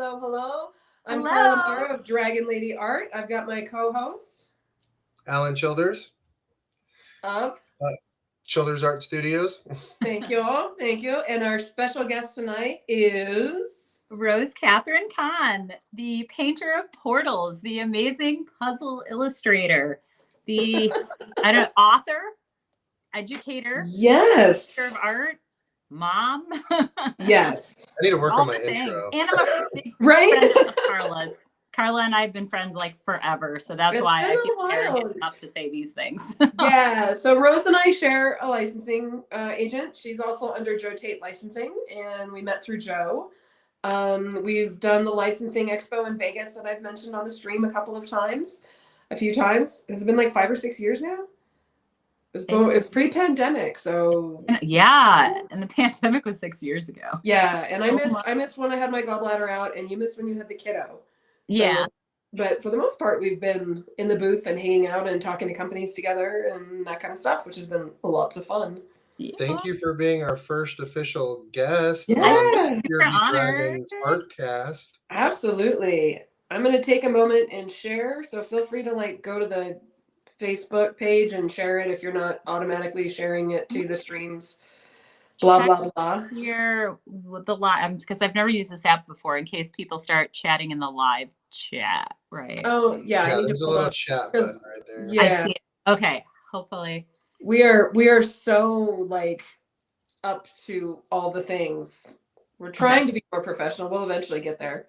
hello. I'm Carla Hello. Morrow of DragonLady Art. I've got my co-host Alan Childers, of. uh, Childers Art Studios. Thank you all. Thank you. And our special guest tonight is Rose Catherine Kahn, the painter of portals, the amazing puzzle illustrator, the author, educator, yes, teacher of art, mom. yes, I need to work All on my the things. intro. And I'm a big right. friend of Carla's. Carla and I have been friends like forever, so that's It's why been I a feel while. arrogant enough to say these things. Yeah. So Rose and I share a licensing agent. She's also under Joe Tate Licensing, and we met through Joe. We've done the licensing expo in Vegas that I've mentioned on the stream a few times. Has it been like 5 or 6 years now? It was pre-pandemic, so yeah, and the pandemic was 6 years ago. yeah. And I missed when I had my gallbladder out, and you missed when you had the kiddo. Yeah. But for the most part, we've been in the booth and hanging out and talking to companies together and that kind of stuff, which has been lots of fun. Yeah. Thank you for being our first official guest Yeah. on You're Purity honored. Dragons Artcast. Absolutely. I'm going to take a moment and share. So feel free to go to the Facebook page and share it if you're not automatically sharing it to the streams. Blah, blah, blah. Here with the live, because I've never used this app before in case people start chatting in the live chat, right? Oh, yeah. Yeah, I need there's to a pull little up. chat button right there. Yeah. I see it. Okay. Hopefully. We are so up to all the things. We're trying to be more professional. We'll eventually get there.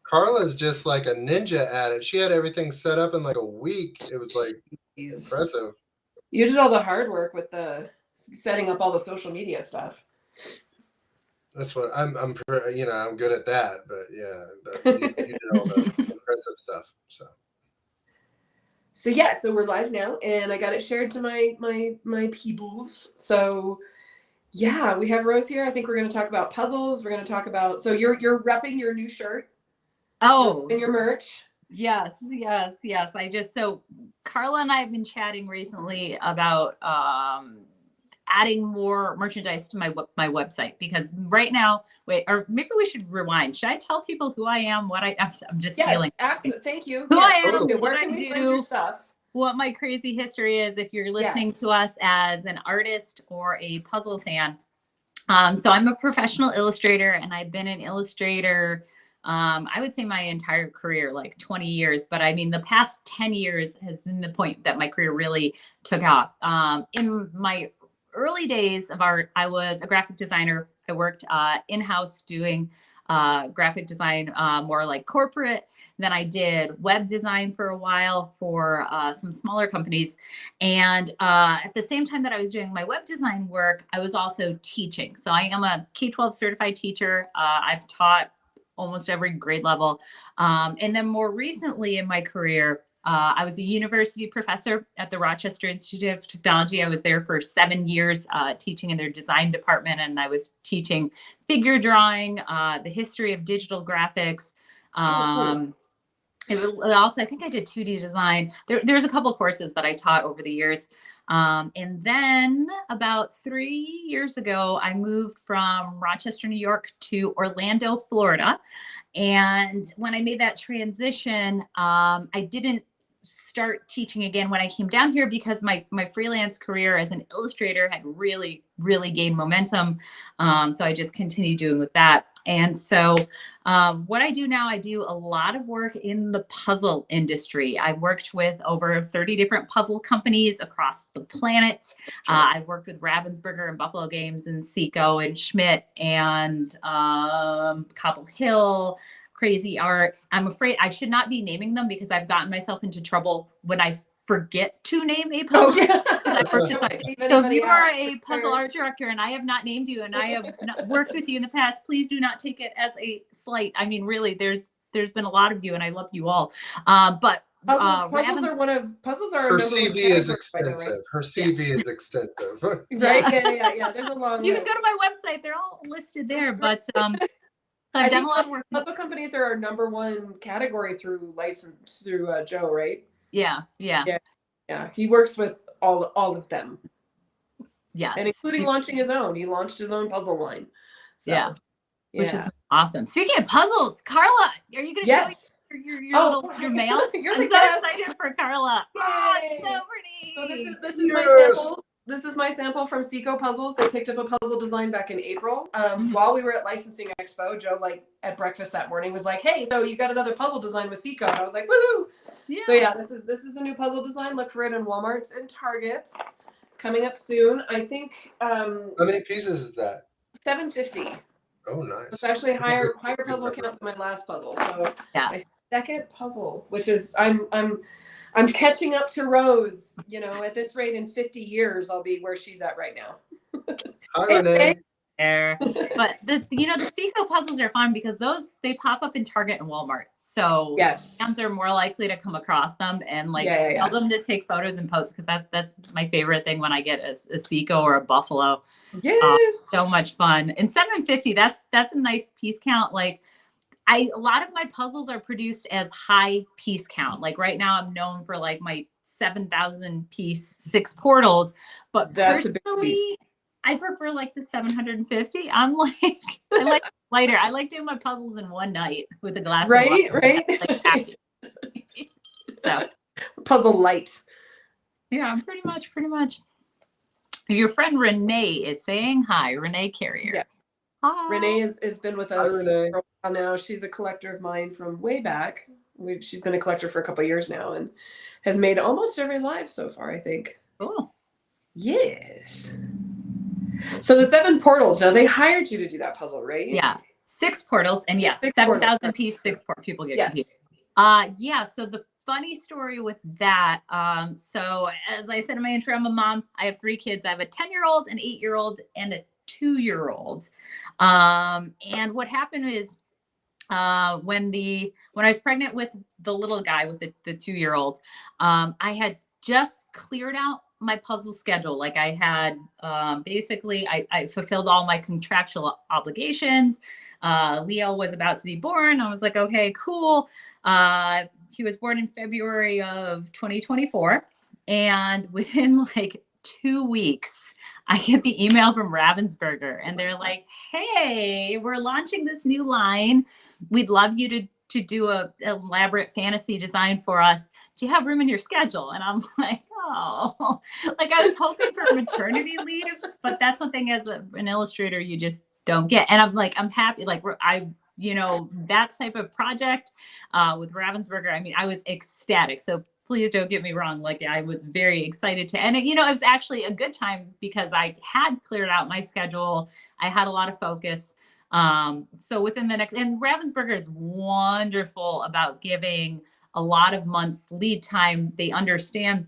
Carla's just like a ninja at it. She had everything set up in like a week. It was like impressive. You did all the hard work with the setting up all the social media stuff. That's what I'm good at that, but yeah, you did all the impressive stuff. So we're live now, and I got it shared to my peoples. So yeah, we have Rose here. I think we're going to talk about puzzles. We're going to talk about, so you're repping your new shirt. Oh, and your merch. Yes. So Carla and I have been chatting recently about adding more merchandise to my website, because right now, or maybe we should rewind. Should I tell people who I am? I'm just feeling. Absolutely. Thank you. Who I am, totally. what I do, what my crazy history is, if you're listening to us as an artist or a puzzle fan. So I'm a professional illustrator, and I've been an illustrator, I would say my entire career, like 20 years. But I mean, the past 10 years has been the point that my career really took off. In my early days of art, I was a graphic designer. I worked in-house doing graphic design, more like corporate. Then I did web design for a while for some smaller companies. And at the same time that I was doing my web design work, I was also teaching. So I am a K-12 certified teacher. I've taught almost every grade level. And then more recently in my career, I was a university professor at the Rochester Institute of Technology. I was there for 7 years teaching in their design department, and I was teaching figure drawing, the history of digital graphics. Also, I think I did 2D design. There's a couple courses that I taught over the years. And then about 3 years ago, I moved from Rochester, New York to Orlando, Florida. And when I made that transition, I didn't start teaching again when I came down here, because my freelance career as an illustrator had really gained momentum. So I just continued doing with that. And so what I do now, I do a lot of work in the puzzle industry. I've worked with over 30 different puzzle companies across the planet. I've worked with Ravensburger and Buffalo Games and Seco and Schmidt and Cobble Hill, Crazy Art. I'm afraid I should not be naming them, because I've gotten myself into trouble when I forget to name a puzzle. I purchased so if you are a puzzle art director and I have not named you, and I have not worked with you in the past, please do not take it as a slight. I mean, really, there's been a lot of you, and I love you all. But puzzles are her CV is extensive. Right? Her CV is extensive. Right? Yeah. There's a long. You can go to my website; they're all listed there. But I've done a lot of work. Puzzle companies are our #1 category through Joe, right? Yeah. He works with all of them. Yes, and including launching his own. He launched his own puzzle line. So. Yeah. which is Yeah. awesome. Speaking of puzzles, Carla, are you going to show Yes. your mail? You're I'm the so guest. excited for Carla. Oh, it's so So pretty. this is my Yes. sample. This is my sample from Seco Puzzles. They picked up a puzzle design back in April. Mhm. While we were at Licensing Expo, Joe, like at breakfast that morning, was like, "Hey, so you got another puzzle design with Seco?" And I was like, "Woohoo!" Yeah. So yeah, this is a new puzzle design. Look for it in Walmarts and Targets coming up soon. I think How many pieces is that? 750. Oh, nice. It's actually higher Good puzzle number. count than my last puzzle. So Yeah. my second puzzle, which is I'm catching up to Rose. You know, at this rate, in 50 years, I'll be where she's at right now. Hi, Hey, Renee. There. But the Seco puzzles are fun because they pop up in Target and Walmart. So Yes. fans are more likely to come across them and like Yeah. tell them to take photos and post, because that's my favorite thing when I get a Seco or a Buffalo. Yes. So much fun. And 750, that's a nice piece count. Like a lot of my puzzles are produced as high piece count. Like right now I'm known for like my 7,000 piece 6 portals, but That's a big personally piece. I prefer like the 750. I'm like, I like lighter. I like doing my puzzles in one night with a glass of wine. Right. Like, happy. So Puzzle light. yeah, pretty much. Your friend Renee is saying hi. Renee Carrier. Yeah. Hi. Renee has been with us Hi, Renee. for a while now. She's a collector of mine from way back. She's been a collector for a couple of years now and has made almost every live so far, I think. Cool. Yes. So the 7 portals. Now they hired you to do that puzzle, right? Yeah. 6 portals, and yes, 6 7,000 piece 6 port. People get confused. Yeah. So the funny story with that. So as I said in my intro, I'm a mom. I have 3 kids. I have a 10-year-old, an 8-year-old, and a 2-year-old. And what happened is when I was pregnant with the little guy with the 2-year-old, I had just cleared out my puzzle schedule. Like I had basically I fulfilled all my contractual obligations. Leo was about to be born. I was like, okay, cool. He was born in February of 2024. And within like 2 weeks, I get the email from Ravensburger and they're like, hey, we're launching this new line. We'd love you to do a elaborate fantasy design for us. Do you have room in your schedule? And I'm like, oh, like I was hoping for maternity leave, but that's something as an illustrator you just don't get. And I'm like, I'm happy. Like that type of project with Ravensburger, I mean, I was ecstatic. So please don't get me wrong. Like I was very excited to, and it was actually a good time because I had cleared out my schedule. I had a lot of focus. So within the next, and Ravensburger is wonderful about giving a lot of months lead time. They understand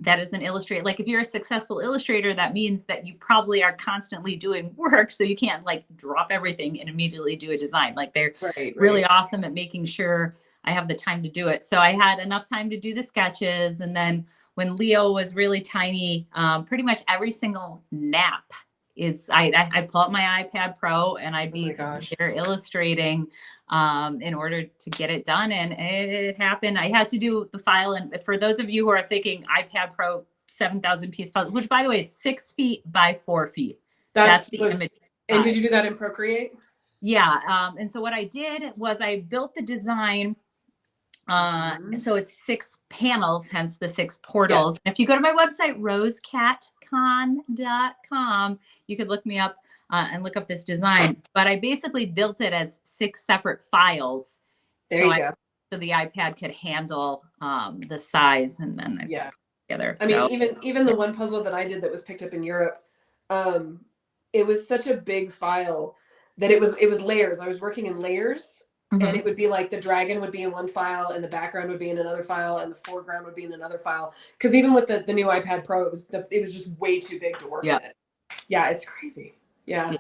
that as an illustrator, like if you're a successful illustrator, that means that you probably are constantly doing work. So you can't like drop everything and immediately do a design. Like they're really awesome at making sure I have the time to do it. So I had enough time to do the sketches. And then Leo was really tiny, pretty much every single nap is I pull up my iPad Pro and I'd be there illustrating in order to get it done. And it happened. I had to do the file. And for those of you who are thinking iPad Pro 7,000 piece puzzle, which by the way is 6 feet by 4 feet. That's the image. And did you do that in Procreate? Yeah. And so what I did was I built the design. So it's 6 panels, hence the 6 portals. Yes. And if you go to my website, rosecatcon.com, you could look me up and look up this design. But I basically built it as 6 separate files. There you go. So the iPad could handle the size, and then I put it together. I mean, even the one puzzle that I did that was picked up in Europe, it was such a big file that it was layers. I was working in layers. Mm-hmm. And it would be like the dragon would be in one file and the background would be in another file and the foreground would be in another file. Because even with the new iPad Pro, it was just way too big to work in it. Yeah, it's crazy. Yeah.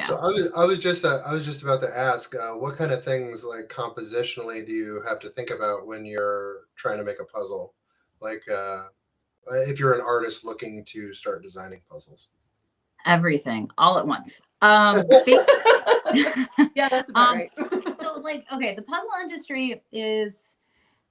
So I was just about to ask, what kind of things like compositionally do you have to think about when you're trying to make a puzzle? Like if you're an artist looking to start designing puzzles. Everything all at once. Yeah, that's about right. So like, okay, the puzzle industry is,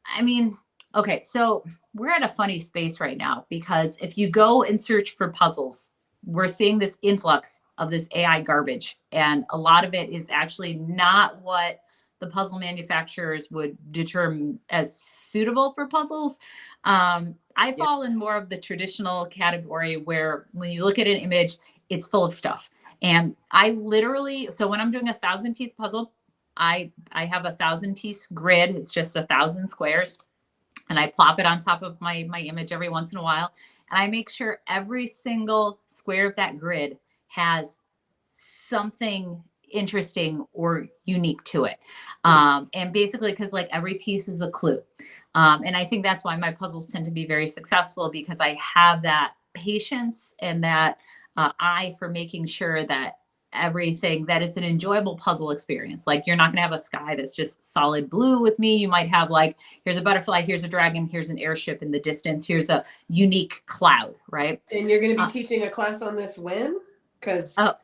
I mean, okay, so we're at a funny space right now because if you go and search for puzzles, we're seeing this influx of this AI garbage. And a lot of it is actually not what the puzzle manufacturers would determine as suitable for puzzles. I fall in more of the traditional category where when you look at an image, it's full of stuff. And I literally, so when I'm doing a 1,000-piece puzzle, I have a 1,000-piece grid. It's just 1,000 squares. And I plop it on top of my image every once in a while. And I make sure every single square of that grid has something interesting or unique to it. And basically, because like every piece is a clue. And I think that's why my puzzles tend to be very successful, because I have that patience and that eye for making sure that everything, that it's an enjoyable puzzle experience. Like you're not going to have a sky that's just solid blue with me. You might have like, here's a butterfly, here's a dragon, here's an airship in the distance, here's a unique cloud, right? And you're going to be teaching a class on this when? Because Oh.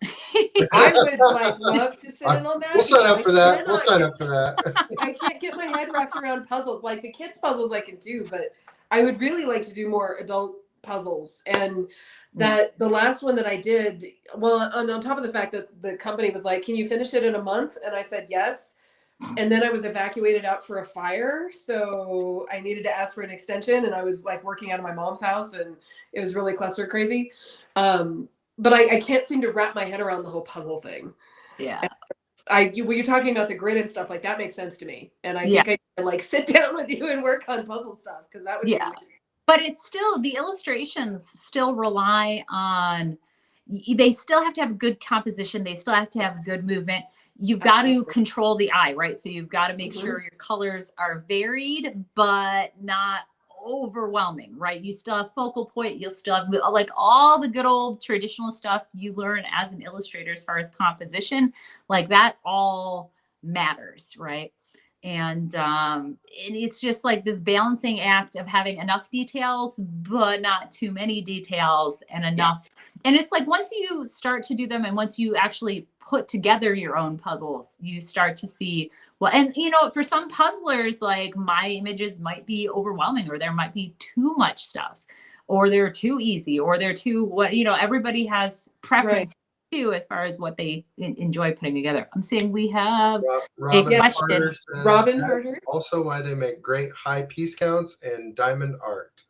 I would like love to sit in on that. We'll sign up for that. We'll sign up for that. I can't get my head wrapped around puzzles. Like the kids' puzzles I can do, but I would really like to do more adult puzzles. And that the last one that I did, well, on top of the fact that the company was like, can you finish it in a month? And I said yes. And then I was evacuated out for a fire. So I needed to ask for an extension. And I was like working out of my mom's house and it was really cluster crazy. But I can't seem to wrap my head around the whole puzzle thing. Yeah. When you're talking about the grid and stuff, like that makes sense to me. And I think I can like sit down with you and work on puzzle stuff, because that would be amazing. But it's still, the illustrations still rely on, they still have to have good composition. They still have to have good movement. You've got to control the eye, right? So you've got to make sure your colors are varied, but not overwhelming, right? You still have focal point. You'll still have like all the good old traditional stuff you learn as an illustrator as far as composition, like that all matters, right? And it's just like this balancing act of having enough details, but not too many details, and enough. And it's like, once you start to do them and once you actually put together your own puzzles, you start to see, well, and you know, for some puzzlers, like my images might be overwhelming, or there might be too much stuff, or they're too easy, or they're too, what, you know, everybody has preference. Too, as far as what they enjoy putting together. I'm saying we have a question. Robin Herder. Also why they make great high piece counts and diamond art.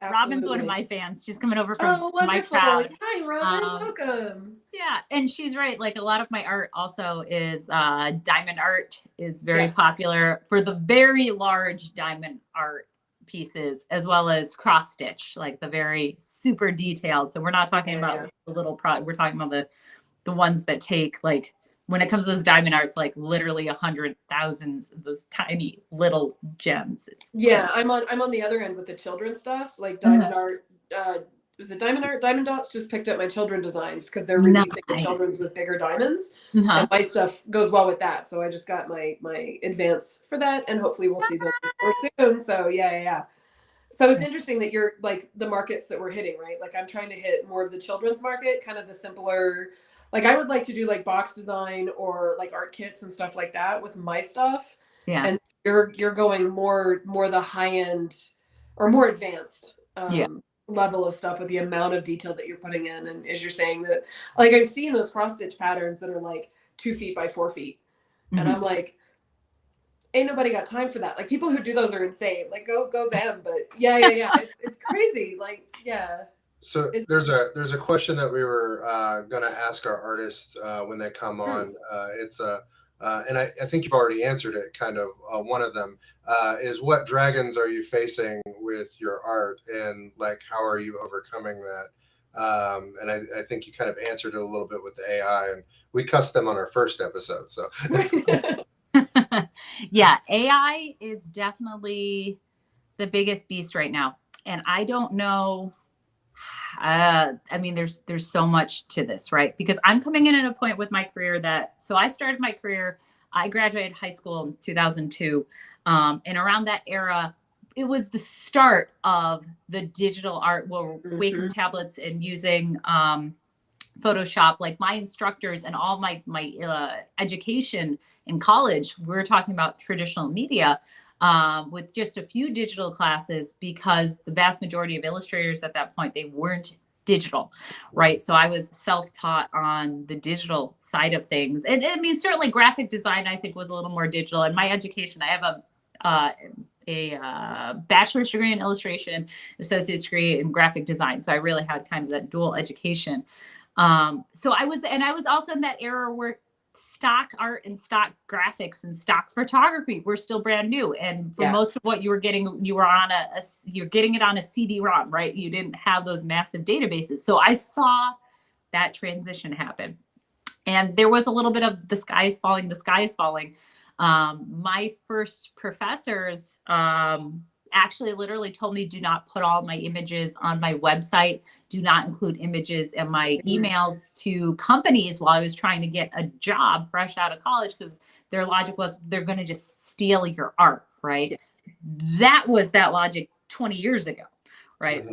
Robin's one of my fans. She's coming over from my crowd. Hi, Robin. Welcome. Yeah, and she's right. Like a lot of my art also is diamond art is very popular for the very large diamond art pieces, as well as cross stitch, like the very super detailed. So we're not talking about the little product. We're talking about the ones that take, like, when it comes to those diamond arts, like literally 100,000 of those tiny little gems. I'm on the other end with the children's stuff, like diamond art. Is it diamond art? Diamond Dots just picked up my children designs because they're releasing the children's with bigger diamonds. And my stuff goes well with that. So I just got my advance for that, and hopefully we'll see those more soon. So So it's interesting that you're like the markets that we're hitting, right? Like I'm trying to hit more of the children's market, kind of the simpler, like I would like to do like box design or like art kits and stuff like that with my stuff. Yeah. And you're going more the high end or more advanced level of stuff with the amount of detail that you're putting in. And as you're saying that, like I've seen those cross stitch patterns that are like 2 feet by 4 feet. And I'm like, ain't nobody got time for that. Like people who do those are insane. Like go them. But it's crazy. Like, So there's a question that we were going to ask our artists when they come on. And I think you've already answered it, kind of. One of them is, what dragons are you facing with your art, and like how are you overcoming that? And I think you kind of answered it a little bit with the AI, and we cussed them on our first episode. So yeah, AI is definitely the biggest beast right now, and I don't know. I mean, there's so much to this, right? Because I'm coming in at a point with my career so I started my career, I graduated high school in 2002. And around that era, it was the start of the digital art, Wacom tablets and using Photoshop. Like my instructors and all my education in college, we're talking about traditional media. With just a few digital classes, because the vast majority of illustrators at that point, they weren't digital, right? So I was self-taught on the digital side of things. And I mean, certainly graphic design, I think, was a little more digital. And my education, I have a bachelor's degree in illustration, associate's degree in graphic design. So I really had kind of that dual education. So I was also in that era where stock art and stock graphics and stock photography were still brand new. And for most of what you were getting, you were on you're getting it on a CD-ROM, right? You didn't have those massive databases. So I saw that transition happen. And there was a little bit of the sky is falling, the sky is falling. My first professors actually literally told me, do not put all my images on my website, do not include images in my emails to companies while I was trying to get a job fresh out of college, because their logic was they're going to just steal your art, right? That was that logic 20 years ago, right?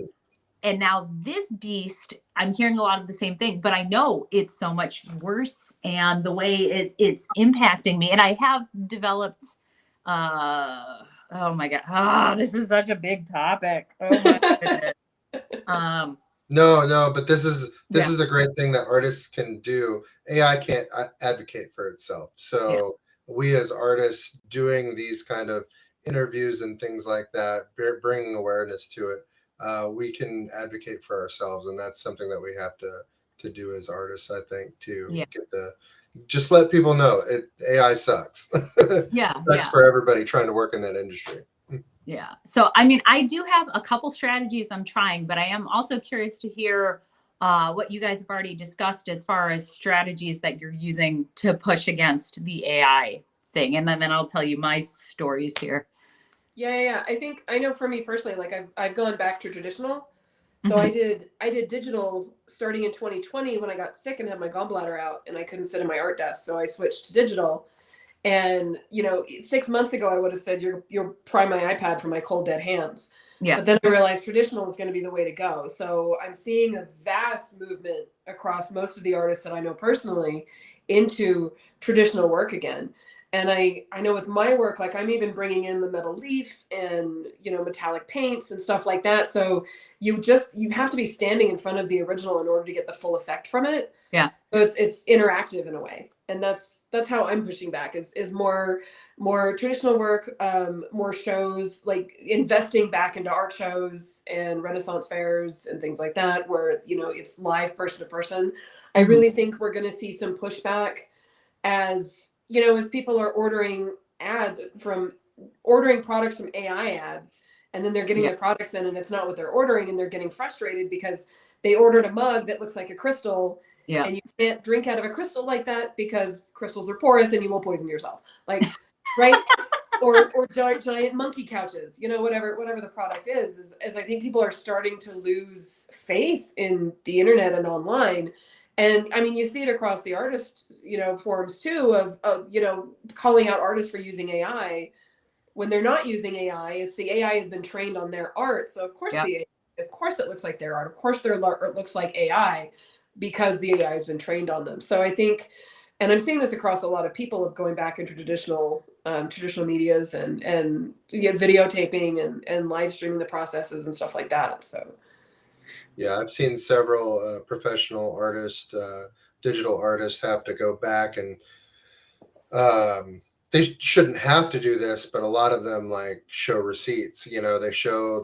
And now this beast, I'm hearing a lot of the same thing, but I know it's so much worse, and the way it's impacting me. And I have developed, oh my God, this is such a big topic. Oh my goodness. No, but this is the great thing that artists can do. AI can't advocate for itself. So we as artists doing these kind of interviews and things like that, bringing awareness to it, we can advocate for ourselves, and that's something that we have to do as artists, I think, to get just let people know AI sucks. Sucks for everybody trying to work in that industry. Yeah. So, I mean, I do have a couple strategies I'm trying, but I am also curious to hear what you guys have already discussed as far as strategies that you're using to push against the AI thing. And then I'll tell you my stories here. Yeah. I know for me personally, like I've gone back to traditional. So I did digital starting in 2020 when I got sick and had my gallbladder out and I couldn't sit in my art desk. So I switched to digital. And, 6 months ago, I would have said, you'll pry my iPad from my cold, dead hands. Yeah. But then I realized traditional is going to be the way to go. So I'm seeing a vast movement across most of the artists that I know personally into traditional work again. And I know with my work, like I'm even bringing in the metal leaf and, metallic paints and stuff like that. So you have to be standing in front of the original in order to get the full effect from it. Yeah. So it's interactive in a way. And that's how I'm pushing back is more traditional work, more shows, like investing back into art shows and Renaissance fairs and things like that, where, it's live person to person. I really think we're going to see some pushback as people are ordering products from AI ads, and then they're getting the products in and it's not what they're ordering, and they're getting frustrated because they ordered a mug that looks like a crystal. Yeah. And you can't drink out of a crystal like that because crystals are porous and you will poison yourself. Like, right? or giant monkey couches, whatever the product is I think people are starting to lose faith in the internet and online. And I mean, you see it across the artists, forums too, of calling out artists for using AI when they're not using AI. It's the AI has been trained on their art. So of course of course it looks like their art. Of course their art looks like AI, because the AI has been trained on them. So I think, and I'm seeing this across a lot of people, of going back into traditional medias and videotaping and live streaming the processes and stuff like that. So yeah, I've seen several professional artists, digital artists, have to go back and they shouldn't have to do this, but a lot of them like show receipts. They show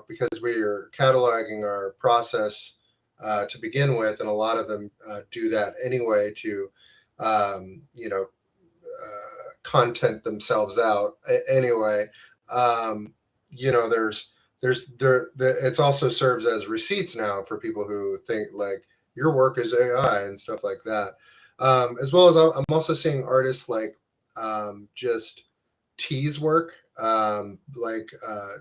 because we are cataloging our process to begin with, and a lot of them do that anyway to, content themselves out anyway. It's also serves as receipts now for people who think like your work is AI and stuff like that. As well as I'm also seeing artists like just tease work,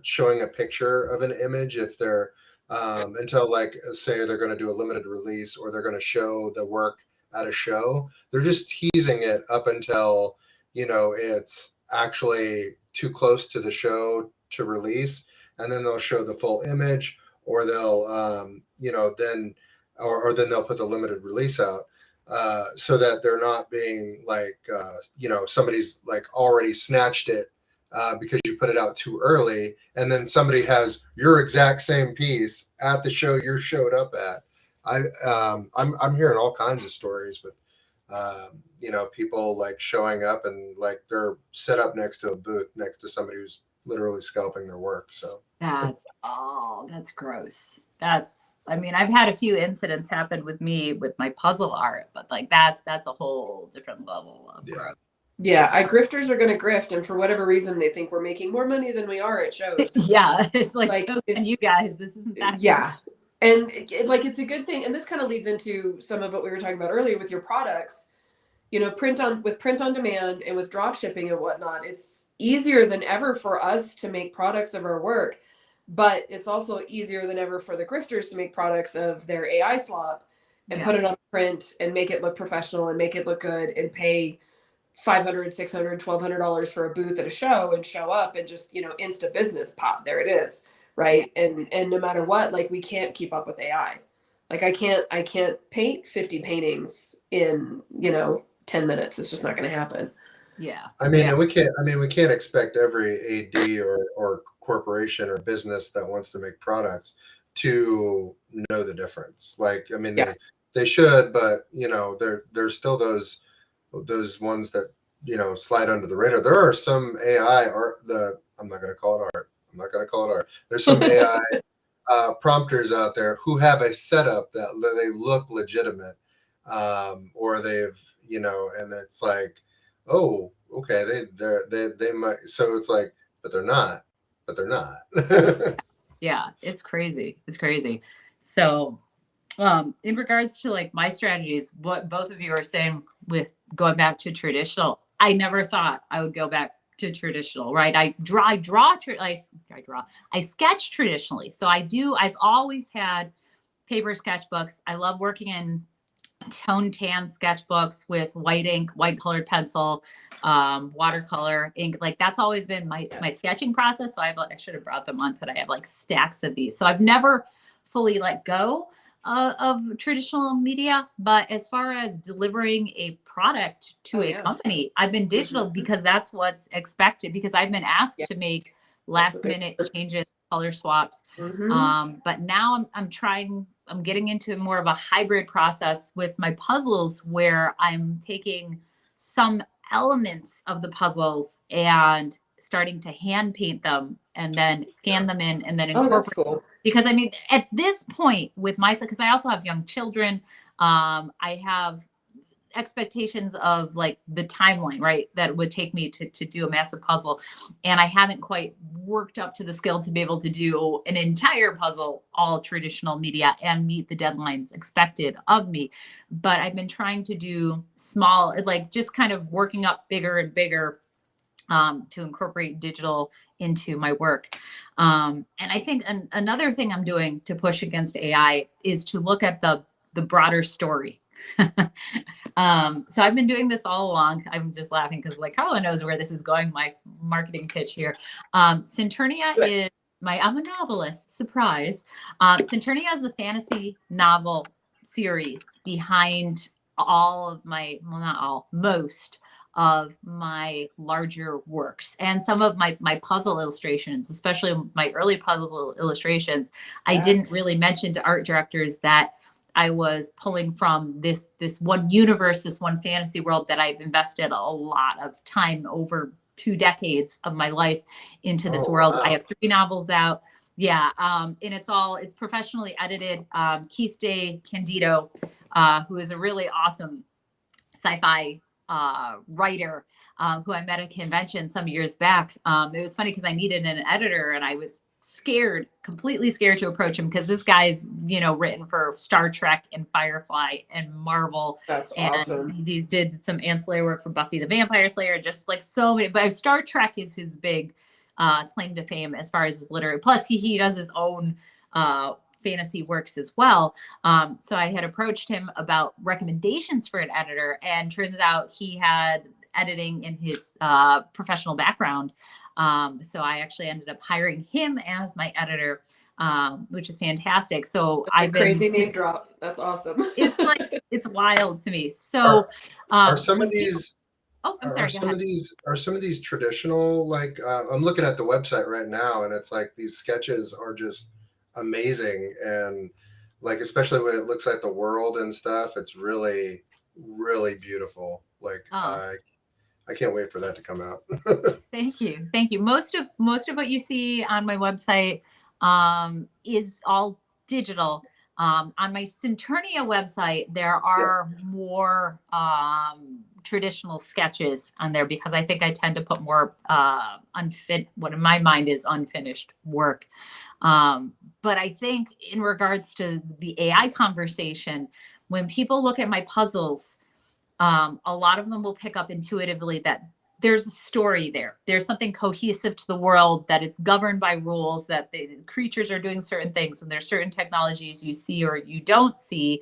showing a picture of an image if they're until like say they're going to do a limited release or they're going to show the work at a show. They're just teasing it up until it's actually too close to the show to release, and then they'll show the full image, or they'll then they'll put the limited release out. So that they're not being like, somebody's like already snatched it because you put it out too early, and then somebody has your exact same piece at the show you showed up at. I'm hearing all kinds of stories, but people like showing up and like they're set up next to a booth next to somebody who's literally scalping their work. So that's gross. I mean, I've had a few incidents happen with me with my puzzle art, but like that's a whole different level of gross. Yeah, grifters are going to grift, and for whatever reason, they think we're making more money than we are at shows. Yeah, it's and you guys, this isn't that. Yeah, and it's a good thing, and this kind of leads into some of what we were talking about earlier with your products. Print on demand and with drop shipping and whatnot, it's easier than ever for us to make products of our work, but it's also easier than ever for the grifters to make products of their AI slop and put it on print and make it look professional and make it look good and pay $500, $600, $1,200 for a booth at a show and show up and just, insta business pop. There it is. Right. And no matter what, like we can't keep up with AI. Like I can't paint 50 paintings in, 10 minutes. It's just not going to happen. Yeah. And we can't expect every AD or corporation or business that wants to make products to know the difference. Like, they should, but there's still those ones that slide under the radar. There are some AI art. I'm not going to call it art. There's some AI prompters out there who have a setup that they look legitimate, or they've and it's like, oh, okay, they might. So it's like, but they're not. Yeah, it's crazy. So, in regards to like my strategies, what both of you are saying with going back to traditional, I never thought I would go back to traditional, right? I sketch traditionally. So I've always had paper sketchbooks. I love working in tone tan sketchbooks with white ink, white colored pencil, watercolor ink. Like that's always been my sketching process. So I should have brought them on today. I have like stacks of these. So I've never fully let go of traditional media, but as far as delivering a product to a company, I've been digital because that's what's expected, because I've been asked to make last minute changes, color swaps. But now I'm getting into more of a hybrid process with my puzzles where I'm taking some elements of the puzzles and starting to hand paint them and then scan them in and then incorporate. That's cool. Because at this point with myself, because I also have young children, I have expectations of like the timeline, right? That would take me to do a massive puzzle. And I haven't quite worked up to the skill to be able to do an entire puzzle, all traditional media, and meet the deadlines expected of me. But I've been trying to do small, like just kind of working up bigger and bigger to incorporate digital into my work. And I think another thing I'm doing to push against AI is to look at the broader story. So I've been doing this all along. I'm just laughing because like Carla knows where this is going, my marketing pitch here. Centurnia is I'm a novelist, surprise. Centurnia is the fantasy novel series behind all of most of my larger works, and some of my puzzle illustrations, especially my early puzzle illustrations. I didn't really mention to art directors that I was pulling from this one universe, this one fantasy world that I've invested a lot of time over 2 decades of my life into this world. Wow. I have 3 novels out. Yeah. And it's professionally edited. Keith Day Candido, who is a really awesome sci-fi writer, who I met at a convention some years back. It was funny because I needed an editor and I was completely scared to approach him because this guy's, written for Star Trek and Firefly and Marvel. That's and awesome. He did some ancillary work for Buffy the Vampire Slayer, just like so many, but Star Trek is his big claim to fame as far as his literary. Plus he does his own fantasy works as well. So I had approached him about recommendations for an editor, and turns out he had editing in his professional background. So I actually ended up hiring him as my editor, which is fantastic. So I've been crazy name drop. That's awesome. It's wild to me. So are some of these Oh, I'm Are sorry. Go some ahead. of these traditional, like I'm looking at the website right now, and it's like these sketches are just amazing, and like especially when it looks at the world and stuff, it's really really beautiful. Like Oh, I can't wait for that to come out. thank you. Thank you. Most of what you see on my website is all digital. On my Centurnia website, there Yeah. are more traditional sketches on there because I think I tend to put more what in my mind is unfinished work. But I think in regards to the AI conversation, when people look at my puzzles, a lot of them will pick up intuitively that there's a story there. There's something cohesive to the world, that it's governed by rules, that the creatures are doing certain things, and there's certain technologies you see or you don't see.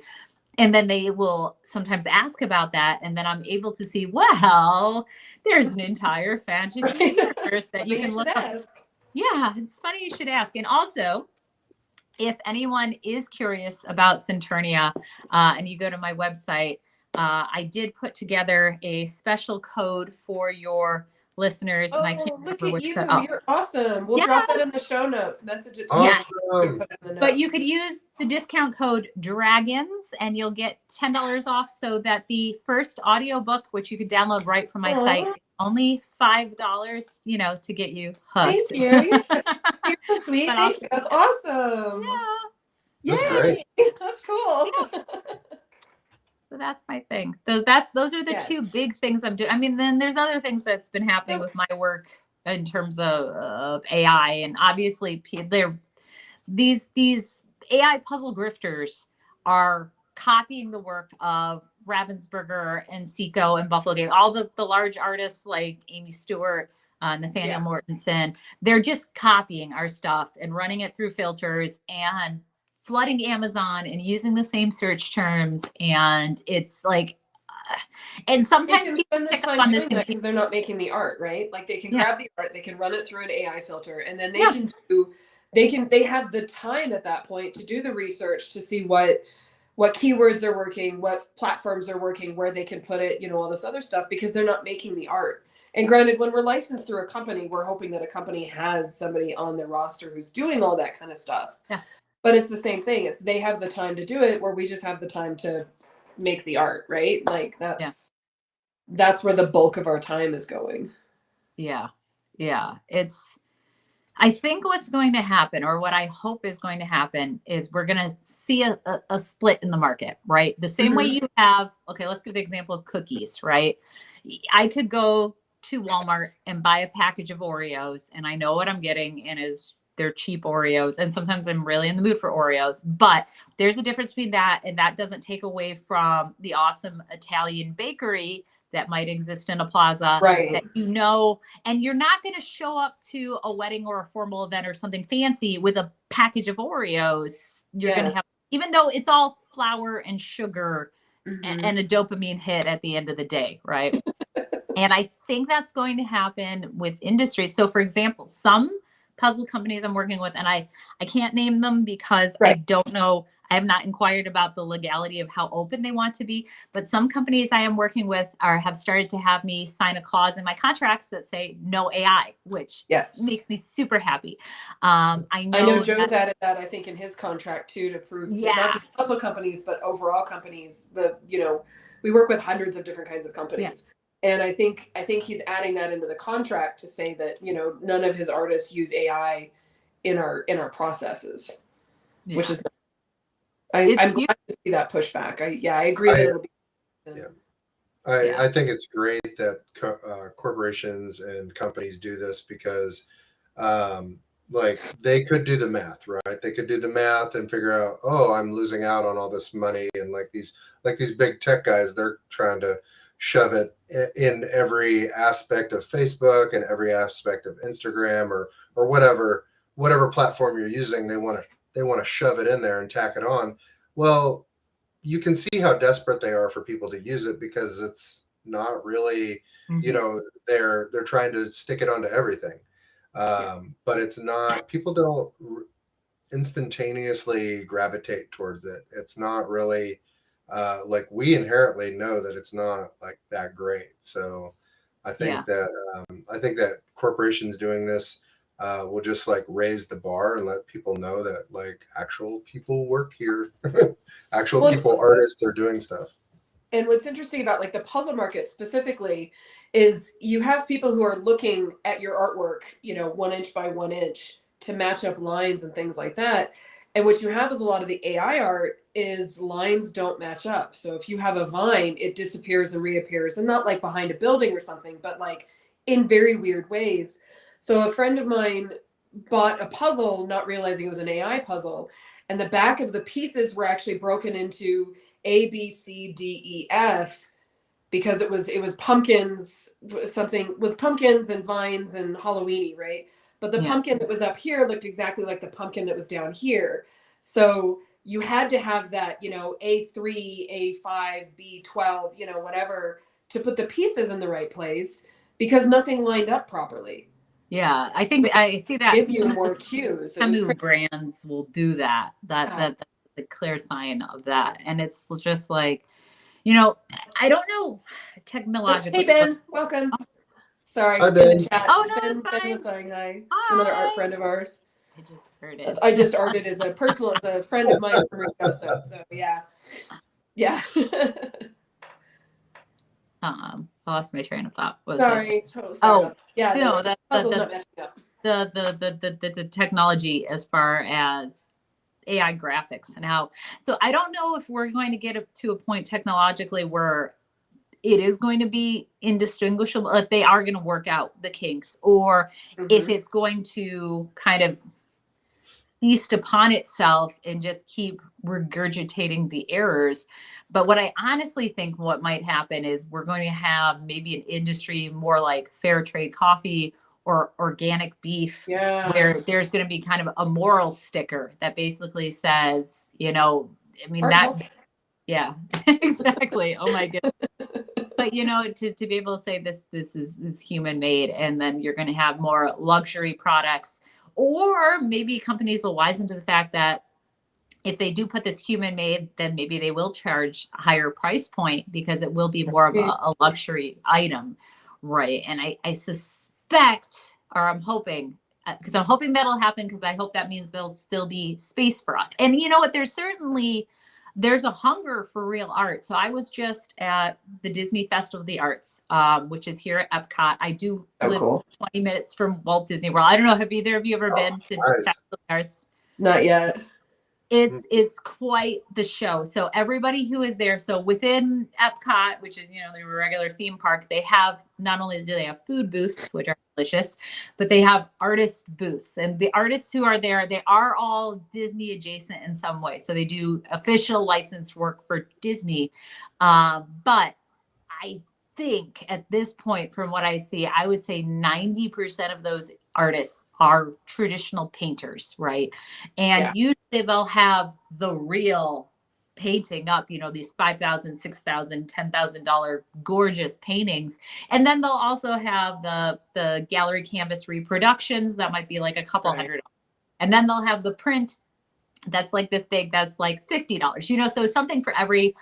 And then they will sometimes ask about that. And then I'm able to see, well, there's an entire fantasy Right. universe that you You can should look up. ask. Yeah, it's funny you should ask. And also, if anyone is curious about Centurnia and you go to my website, I did put together a special code for your listeners, and I can't Oh, look remember at which. you. Oh, You're awesome. We'll yes, drop that in the show notes. Message it to me. yes. Awesome. Put it in the But you notes. could use the discount code Dragons, and you'll get $10 off. So that the first audiobook, which you could download right from my site, Aw, is only $5, to get you hooked. thank you. You're so sweet. But I'll, Thank you. That's awesome. That's great. Yay. That's cool. yeah. So that's my thing. Those are the Yes. two big things I'm doing. I mean, then there's other things that's been happening So- with my work in terms of AI, and obviously these AI puzzle grifters are copying the work of Ravensburger and Seco and Buffalo Game, all the large artists like Amy Stewart, Nathaniel Yeah. Mortensen. They're just copying our stuff and running it through filters and flooding Amazon and using the same search terms. And it's like, and They sometimes can people spend the pick up time on this doing and that because they're not making the art, right? Like they can yeah, grab the art, they can run it through an AI filter, and then yeah, they have the time at that point to do the research to see what keywords are working, what platforms are working, where they can put it, all this other stuff, because they're not making the art. And granted, when we're licensed through a company, we're hoping that a company has somebody on their roster who's doing all that kind of stuff. yeah. But it's the same thing. It's they have the time to do it, where we just have the time to make the art, right? Like that's where the bulk of our time is going. Yeah. Yeah. I think what's going to happen, or what I hope is going to happen, is we're going to see a split in the market, right? The same way you have, okay, let's give the example of cookies, right? I could go to Walmart and buy a package of Oreos, and I know what I'm getting, and they're cheap Oreos. And sometimes I'm really in the mood for Oreos, but there's a difference between that, and that doesn't take away from the awesome Italian bakery that might exist in a plaza Right. that and you're not going to show up to a wedding or a formal event or something fancy with a package of Oreos. You're going to have, even though it's all flour and sugar and a dopamine hit at the end of the day, right? And I think that's going to happen with industry. So for example, some puzzle companies I'm working with, and I can't name them because I don't know, I have not inquired about the legality of how open they want to be, but some companies I am working with have started to have me sign a clause in my contracts that say no AI, which makes me super happy. I know Joe's added that, I think, in his contract too, to prove to not just puzzle companies, but overall companies. We work with hundreds of different kinds of companies. And I think he's adding that into the contract to say that, none of his artists use AI in our processes, which is I'm glad to see that pushback. I agree that it'll be. I think it's great that corporations and companies do this because, like, they could do the math, right? They could do the math and figure out, oh, I'm losing out on all this money, and like these big tech guys, they're trying to shove it in every aspect of Facebook and every aspect of Instagram or whatever platform you're using. They want to shove it in there and tack it on. Well, you can see how desperate they are for people to use it because it's not really, they're trying to stick it onto everything. But it's not, people don't instantaneously gravitate towards it. It's not really, like, we inherently know that it's not like that great. So I think that corporations doing this will just like raise the bar and let people know that like actual people work here, actual Well, people, artists are doing stuff. and what's interesting about like the puzzle market specifically is you have people who are looking at your artwork, 1 inch by 1 inch to match up lines and things like that. And what you have with a lot of the AI art is lines don't match up. So if you have a vine, it disappears and reappears, and not like behind a building or something, but like in very weird ways. So a friend of mine bought a puzzle, not realizing it was an AI puzzle, and the back of the pieces were actually broken into A, B, C, D, E, F, because it was pumpkins, something with pumpkins and vines and Halloweeny, right? But the pumpkin that was up here looked exactly like the pumpkin that was down here. So you had to have that, A3, A5, B12, whatever, to put the pieces in the right place because nothing lined up properly. Yeah, I think I see that Give you some of more the cues. Temu brands will do that. That's the clear sign of that. And it's just like, I don't know technologically. Hey Ben, welcome. Sorry, Hi, in Ben. the chat. Oh no, Ben, that's Ben fine. was saying hi. It's another art Hi. friend of ours. I just heard it. I just arted as a friend of mine from Rico. So yeah. Yeah. I lost my train of thought. Sorry. Sorry Oh, about that. Yeah. no, The puzzle's not matching up. the technology as far as AI graphics and how. So I don't know if we're going to get to a point technologically where it is going to be indistinguishable, if they are going to work out the kinks, or if it's going to kind of feast upon itself and just keep regurgitating the errors. But what I honestly think what might happen is we're going to have maybe an industry more like fair trade coffee or organic beef, where there's going to be kind of a moral sticker that basically says, yeah, exactly. Oh my goodness. But to be able to say this is human made, and then you're going to have more luxury products, or maybe companies will wisen to the fact that if they do put this human made, then maybe they will charge a higher price point because it will be more of a luxury item, right? And I suspect, or I'm hoping, because I'm hoping that'll happen, because I hope that means there'll still be space for us. And you know what? There's a hunger for real art. So I was just at the Disney Festival of the Arts, which is here at Epcot. I do live 20 minutes from Walt Disney World. I don't know, have either of you ever been to Festival of the Arts? Not yet. It's quite the show. So everybody who is there, so within Epcot, which is, the regular theme park, they have, not only do they have food booths, which are delicious, but they have artist booths. And the artists who are there, they are all Disney adjacent in some way. So they do official licensed work for Disney. But I think at this point, from what I see, I would say 90% of those artists are traditional painters, right? And usually they'll have the real painting up, these $5,000, $6,000, $10,000 gorgeous paintings. And then they'll also have the gallery canvas reproductions that might be like a couple $100. And then they'll have the print that's like this big, that's like $50, so something for every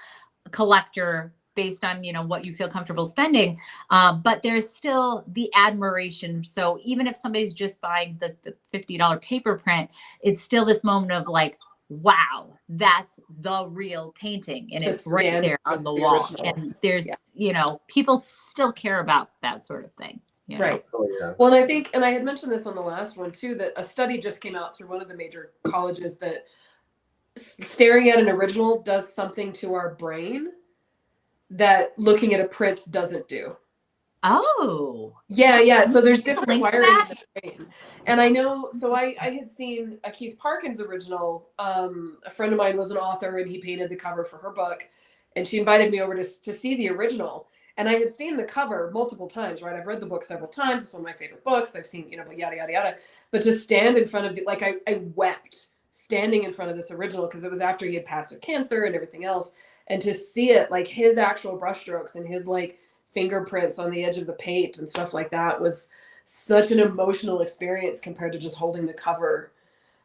collector based on, what you feel comfortable spending. But there's still the admiration. So even if somebody's just buying the $50 paper print, it's still this moment of like, wow, that's the real painting. And it's right there on the wall. Original. And there's, people still care about that sort of thing. Right. Oh, yeah. Well, and I think, and I had mentioned this on the last one too, that a study just came out through one of the major colleges that staring at an original does something to our brain that looking at a print doesn't do. Oh. Yeah. So there's different wiring in the brain. And I know, so I had seen a Keith Parkins original. A friend of mine was an author and he painted the cover for her book. And she invited me over to see the original. And I had seen the cover multiple times, right? I've read the book several times. It's one of my favorite books. I've seen, yada, yada, yada. But to stand in front of it, like I wept standing in front of this original because it was after he had passed of cancer and everything else. And to see it, like his actual brushstrokes and his like fingerprints on the edge of the paint and stuff like that was such an emotional experience compared to just holding the cover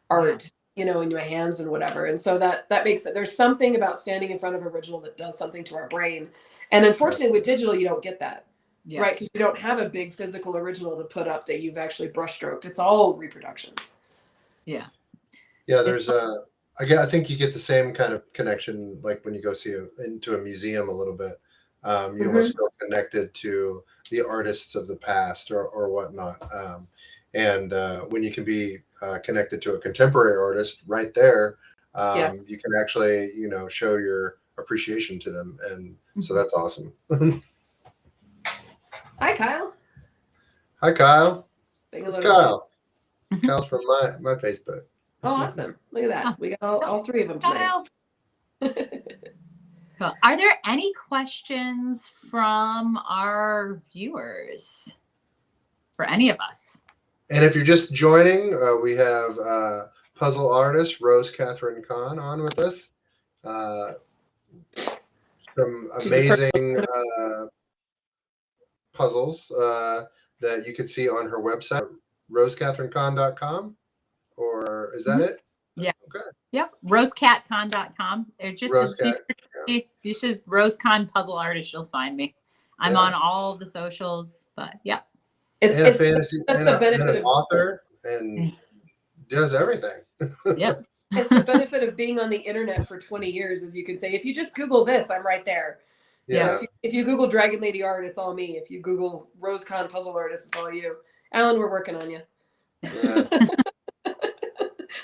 art, in your hands and whatever. And so that makes it, there's something about standing in front of original that does something to our brain. And unfortunately with digital, you don't get that. Yeah. right? Because you don't have a big physical original to put up that you've actually brushstroked. It's all reproductions. Yeah. Yeah, there's I think you get the same kind of connection like when you go see into a museum a little bit. You almost feel connected to the artists of the past or whatnot. And when you can be connected to a contemporary artist right there, you can actually, show your appreciation to them. And so that's awesome. Hi, Kyle. Hi, Kyle. Saying It's hello to Kyle. Kyle's from my Facebook. Oh, awesome. Look at that. We got all three of them tonight. Kyle. Cool. Are there any questions from our viewers for any of us? And if you're just joining, we have puzzle artist Rose Catherine Kahn on with us. Some amazing puzzles that you could see on her website, rosekatherinekahn.com. Or is that it? Yeah. Okay. Yep. rosecatcon.com. Or just you should RoseCon puzzle artist, you'll find me. I'm on all the socials, but yeah. It's a fantasy that's and the benefit an of author and does everything. Yep. It's the benefit of being on the internet for 20 years, as you can say. If you just Google this, I'm right there. Yeah. If you Google DragonLady art, it's all me. If you Google RoseCon puzzle artist, it's all you. Alan, we're working on you. Yeah.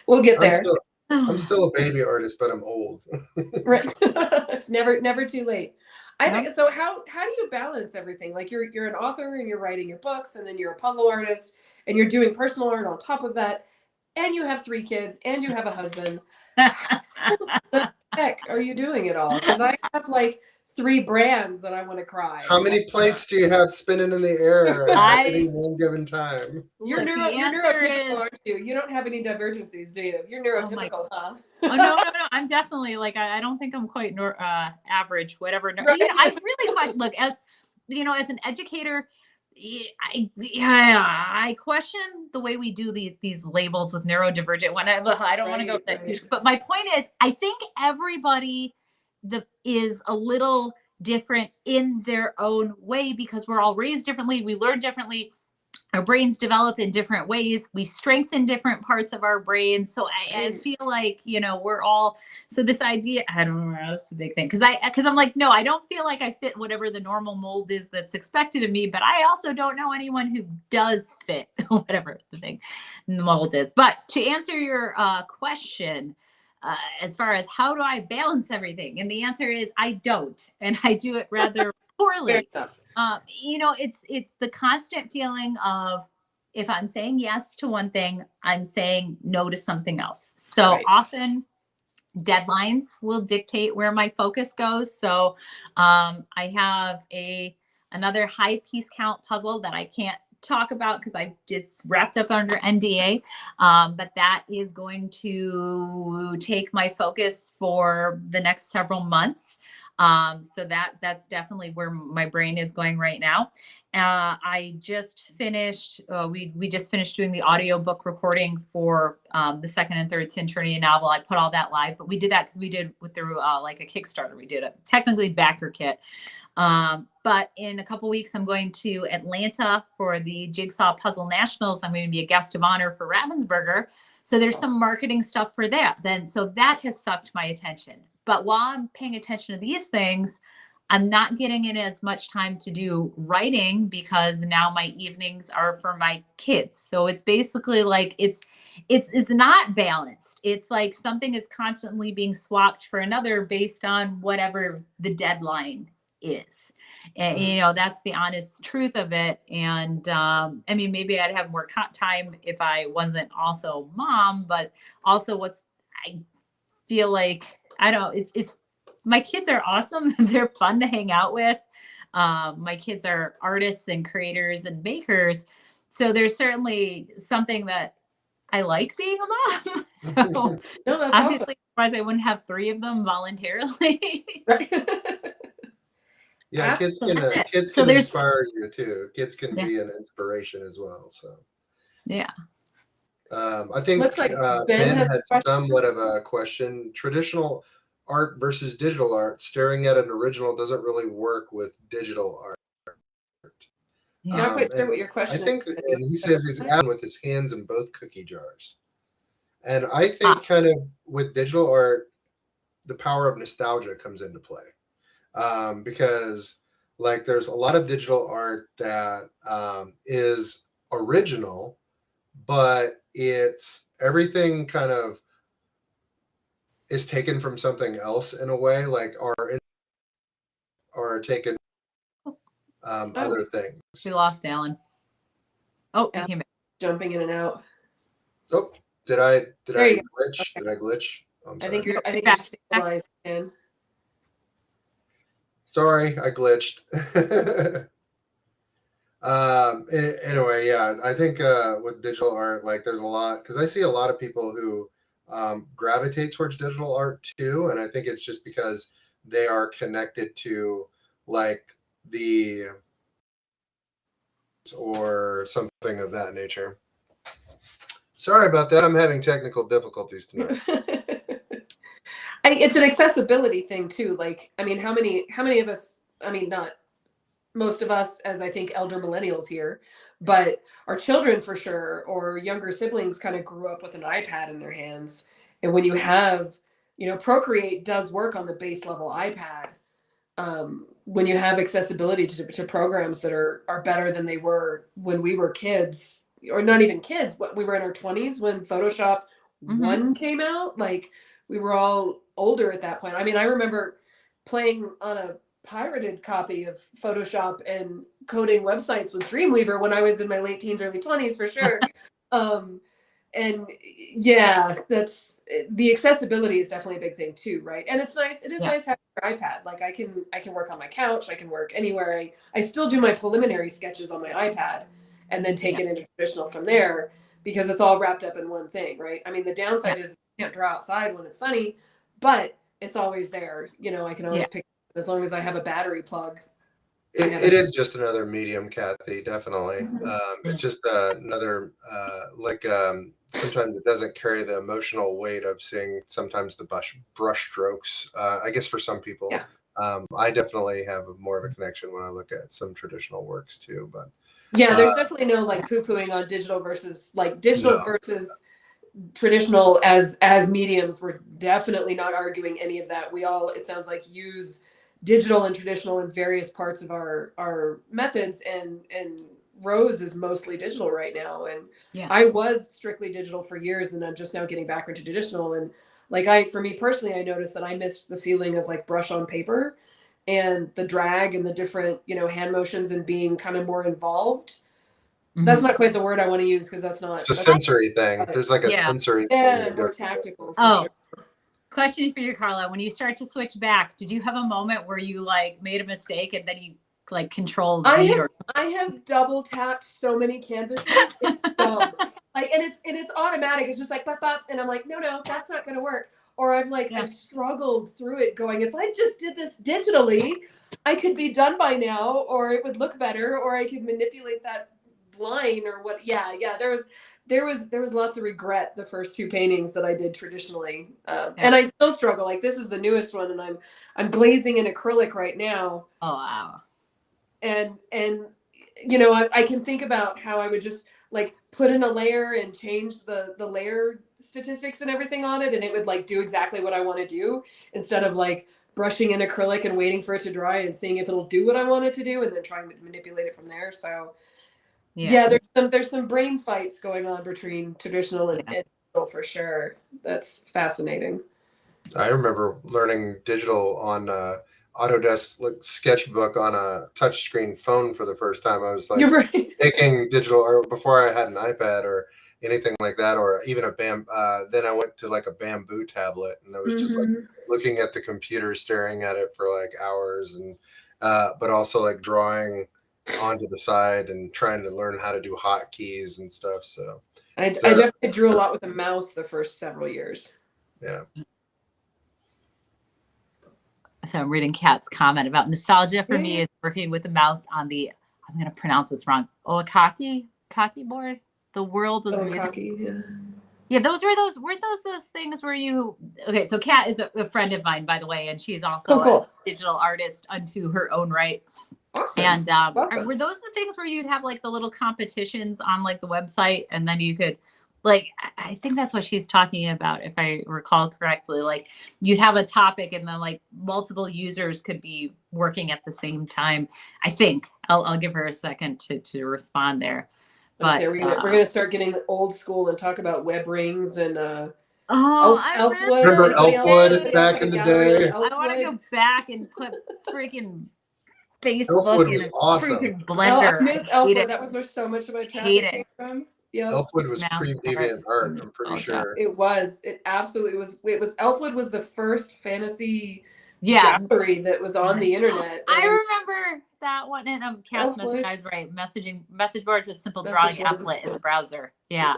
We'll get there. I'm still a baby artist, but I'm old. Right. It's never too late. I think so. How do you balance everything? Like you're an author and you're writing your books, and then you're a puzzle artist and you're doing personal art on top of that, and you have 3 kids and you have a husband. How the heck are you doing it all? Because I have like 3 brands that I want to cry. How many plates do you have spinning in the air at any one given time? You're neurotypical, aren't you? You don't have any divergencies, do you? You're neurotypical, huh? Oh no. I'm definitely like I don't think I'm quite average, whatever. Right. I really question. Look, as as an educator, I question the way we do these labels with neurodivergent. I don't want to go with that. But my point is, I think everybody is a little different in their own way because we're all raised differently. We learn differently. Our brains develop in different ways. We strengthen different parts of our brains. So I feel like, we're all, so this idea, I don't know, that's a big thing. Cause I'm like, no, I don't feel like I fit whatever the normal mold is that's expected of me, but I also don't know anyone who does fit whatever the mold is. But to answer your question, as far as how do I balance everything? And the answer is I don't, and I do it rather poorly. It's the constant feeling of if I'm saying yes to one thing, I'm saying no to something else. So often deadlines will dictate where my focus goes. So I have another high piece count puzzle that I can't talk about because I just wrapped up under NDA, but that is going to take my focus for the next several months. So that's definitely where my brain is going right now. I just finished, we just finished doing the audiobook recording for the 2nd and 3rd Centurion novel. I put all that live, but we did that because we did through like a Kickstarter. We did a technically backer kit. But in a couple weeks, I'm going to Atlanta for the Jigsaw Puzzle Nationals. I'm going to be a guest of honor for Ravensburger. So there's some marketing stuff for that. So that has sucked my attention. But while I'm paying attention to these things, I'm not getting in as much time to do writing because now my evenings are for my kids. So it's basically like it's not balanced. It's like something is constantly being swapped for another based on whatever the deadline is. And that's the honest truth of it. And maybe I'd have more time if I wasn't also mom, but also I feel like it's my kids are awesome. They're fun to hang out with. My kids are artists and creators and makers. So there's certainly something that I like being a mom. So that's obviously otherwise I wouldn't have 3 of them voluntarily. Yeah, kids can inspire you too. Kids can be an inspiration as well. So yeah. I think looks like Ben had somewhat of a question. Traditional art versus digital art. Staring at an original doesn't really work with digital art. Not quite sure And what your I question think, is. and he says he's out with his hands in both cookie jars. And I Ah. think kind of with digital art, the power of nostalgia comes into play. Because like there's a lot of digital art that is original, but it's everything kind of is taken from something else in a way, like or taken other things. We lost Alan. Oh, he Yeah. came back. Jumping in and out. Oh, did I There you glitch? Okay. Did I glitch? I'm I think sorry. you're Back. stabilized, man. Sorry, I glitched. Anyway, yeah, I think with digital art, like there's a lot because I see a lot of people who gravitate towards digital art too, and I think it's just because they are connected to like the or something of that nature. Sorry about that. I'm having technical difficulties tonight. It's an accessibility thing too. Like, I mean, how many of us, I mean, not most of us as I think elder millennials here, but our children for sure, or younger siblings kind of grew up with an iPad in their hands. And when you have, Procreate does work on the base level iPad. When you have accessibility to programs that are better than they were when we were kids, or not even kids, but we were in our 20s when Photoshop 1 came out. Like, we were all older at that point. I mean, I remember playing on a pirated copy of Photoshop and coding websites with Dreamweaver when I was in my late teens, early 20s for sure. And yeah, that's the accessibility is definitely a big thing too, right? And it's nice. It is nice having your iPad. Like I can work on my couch. I can work anywhere. I still do my preliminary sketches on my iPad, and then take it into traditional from there because it's all wrapped up in one thing, right? I mean, the downside is you can't draw outside when it's sunny, but it's always there. I can always pick it as long as I have a battery plug. It is just another medium, Kathy. Definitely, it's just another sometimes it doesn't carry the emotional weight of seeing sometimes the brush strokes. I guess for some people, I definitely have more of a connection when I look at some traditional works too. But there's definitely no like poo-pooing on digital versus versus traditional as mediums. We're definitely not arguing any of that. We all, it sounds like, use digital and traditional in various parts of our methods, and Rose is mostly digital right now, and I was strictly digital for years, and I'm just now getting back into traditional. And like for me personally, I noticed that I missed the feeling of like brush on paper and the drag and the different hand motions and being kind of more involved. That's not quite the word I want to use because that's not. It's a sensory thing. There's like a sensory thing. More tactical. For sure. Question for you, Carla. When you start to switch back, did you have a moment where you like made a mistake and then you like controlled? I have double tapped so many canvases. It's dumb. Like, and it's automatic. It's just like pop, pop, and I'm like, no, that's not gonna work. Or I've struggled through it, going, if I just did this digitally, I could be done by now, or it would look better, or I could manipulate that line or what. There was lots of regret the first two paintings that I did traditionally, and I still struggle. Like, this is the newest one, and I'm glazing in acrylic right now. Oh wow! And I can think about how I would just like put in a layer and change the layer statistics and everything on it, and it would like do exactly what I want to do, instead of like brushing in acrylic and waiting for it to dry and seeing if it'll do what I want it to do, and then trying to manipulate it from there. So. Yeah, there's some brain fights going on between traditional and digital for sure. That's fascinating. I remember learning digital on Autodesk sketchbook on a touchscreen phone for the first time. I was like making digital art before I had an iPad or anything like that, or even a then I went to like a bamboo tablet, and I was just like looking at the computer, staring at it for like hours, and but also like drawing onto the side and trying to learn how to do hotkeys and stuff. So I definitely drew a lot with a mouse the first several years. Yeah. So I'm reading Kat's comment about nostalgia for me is working with the mouse on the, I'm going to pronounce this wrong, Oakaki board. The world was music. Yeah, weren't those things where you, okay, so Kat is a friend of mine, by the way, and she's also Cool. a digital artist unto her own right. Awesome. And Welcome. were those the things where you'd have like the little competitions on like the website, and then you could, like, I think that's what she's talking about, if I recall correctly. Like you'd have a topic and then like multiple users could be working at the same time. I think I'll give her a second to respond there. But we're gonna start getting old school and talk about web rings and Elfwood. Remember Elfwood Anybody else back have in a the gallery day? on I want to Elfwood? go back and put freaking Facebook Elfwood in was a awesome. freaking Oh, blender. I miss I hate Elfwood. it. That was where so much of my Hate traffic it. came from. Yep. Elfwood was Mouse pre-deviant art, I'm pretty Oh, God. sure. It was. It absolutely was. It was. Elfwood was the first fantasy Yeah. gallery that was on the internet. I and remember that one. And Cat's message, Elfwood. guys, right? Message board with simple Message drawing board with applet in the simple- browser. Yeah.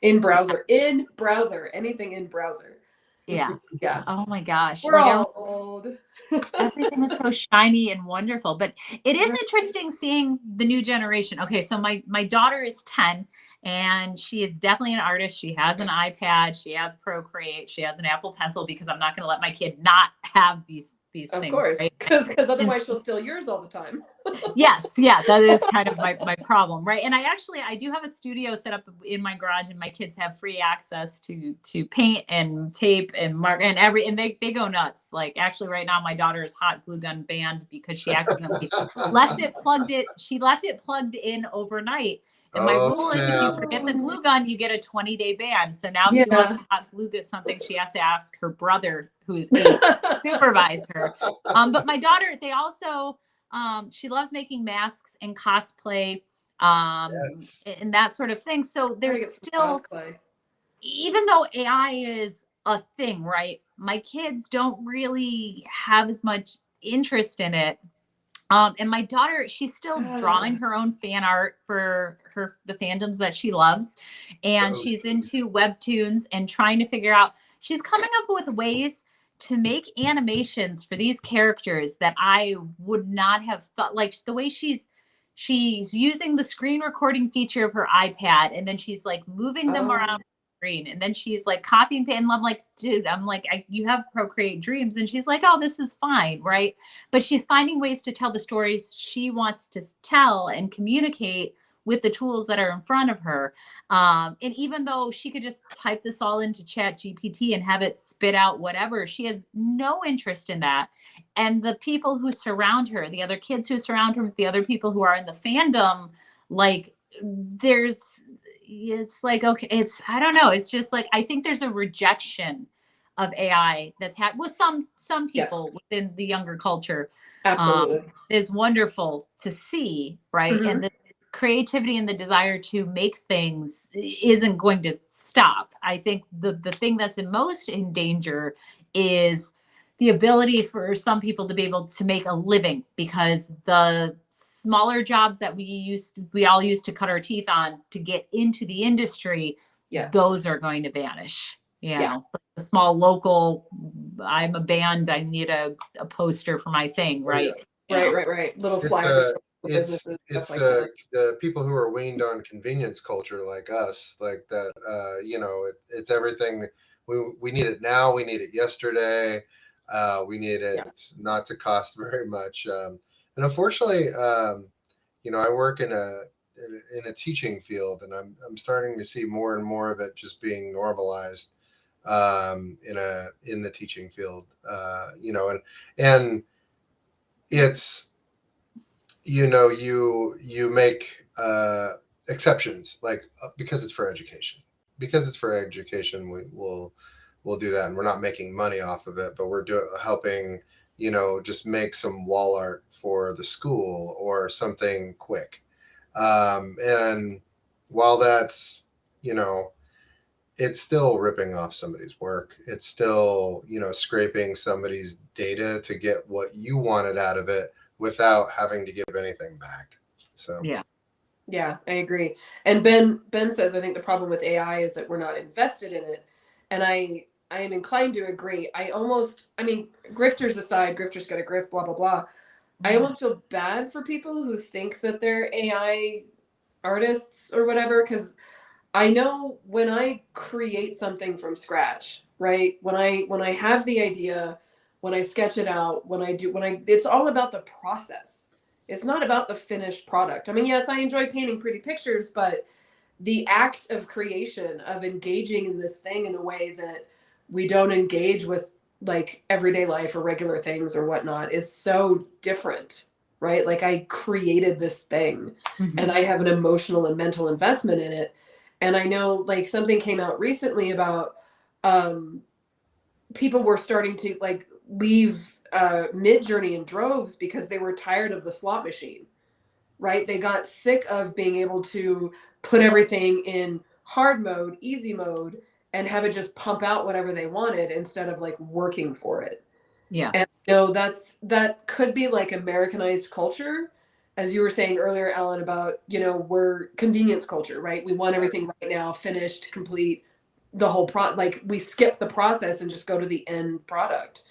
In browser. In browser. Anything in browser. Yeah. Yeah. Oh my gosh. We're Like, all old. everything is so shiny and wonderful. But it is Right. interesting seeing the new generation. Okay, so my daughter is 10 and she is definitely an artist. She has an iPad, she has Procreate, she has an Apple Pencil, because I'm not going to let my kid not have these Of things. course. Right? Because otherwise she'll steal yours all the time. Yes, yeah, that is kind of my problem, right? And I do have a studio set up in my garage, and my kids have free access to paint and tape and mark and they go nuts. Like, actually right now my daughter is hot glue gun banned because she accidentally left it plugged in overnight. And my Oh, rule is, if you snap. forget the glue gun, you get a 20-day ban. So now if she wants to hot glue something, she has to ask her brother, who is 8, supervise her. But my daughter, they also she loves making masks and cosplay, Yes. and that sort of thing. So there's still, cosplay. even though AI is a thing, right? My kids don't really have as much interest in it. And my daughter, she's still drawing her own fan art for the fandoms that she loves. And she's into webtoons and trying to figure out, she's coming up with ways to make animations for these characters that I would not have thought. Like the way she's using the screen recording feature of her iPad, and then she's like moving them around the screen, and then she's like copying and I'm like, dude, you have Procreate Dreams. And she's like, oh, this is fine, right? But she's finding ways to tell the stories she wants to tell and communicate with the tools that are in front of her. And even though she could just type this all into Chat GPT and have it spit out whatever, she has no interest in that. And the people who surround her, the other kids who surround her, the other people who are in the fandom, like it's like, okay, I don't know. It's just like, I think there's a rejection of AI that's had with some people within the younger culture. Absolutely. Is wonderful to see, right? Mm-hmm. And the creativity and the desire to make things isn't going to stop. I think the thing that's most in danger is the ability for some people to be able to make a living, because the smaller jobs that we all used to cut our teeth on to get into the industry, those are going to vanish. You know, a small local, I'm a band, I need a poster for my thing, right? Right. Little flyers. It's the people who are weaned on convenience culture like us, like that. It's everything. We need it now. We need it yesterday. We need it not to cost very much. And unfortunately, I work in a teaching field, and I'm starting to see more and more of it just being normalized in the teaching field. And it's, you make exceptions, like because it's for education. Because it's for education, we'll do that, and we're not making money off of it, but we're helping, just make some wall art for the school or something quick. And while that's, it's still ripping off somebody's work. It's still, scraping somebody's data to get what you wanted out of it without having to give anything back. So yeah, I agree. And Ben says, I think the problem with AI is that we're not invested in it. And I am inclined to agree. Grifters aside, grifters got to grift, blah, blah, blah. I almost feel bad for people who think that they're AI artists or whatever, because I know when I create something from scratch, right? When I have the idea, when I sketch it out, it's all about the process. It's not about the finished product. I mean, yes, I enjoy painting pretty pictures, but the act of creation, of engaging in this thing in a way that we don't engage with like everyday life or regular things or whatnot, is so different, right? Like I created this thing and I have an emotional and mental investment in it. And I know like something came out recently about people were starting to like leave Mid-Journey in droves because they were tired of the slot machine, right? They got sick of being able to put everything in hard mode, easy mode, and have it just pump out whatever they wanted instead of like working for it. Yeah. And that could be like Americanized culture, as you were saying earlier, Alan, about, we're convenience culture, right? We want everything right now, finished, complete, the whole like we skip the process and just go to the end product.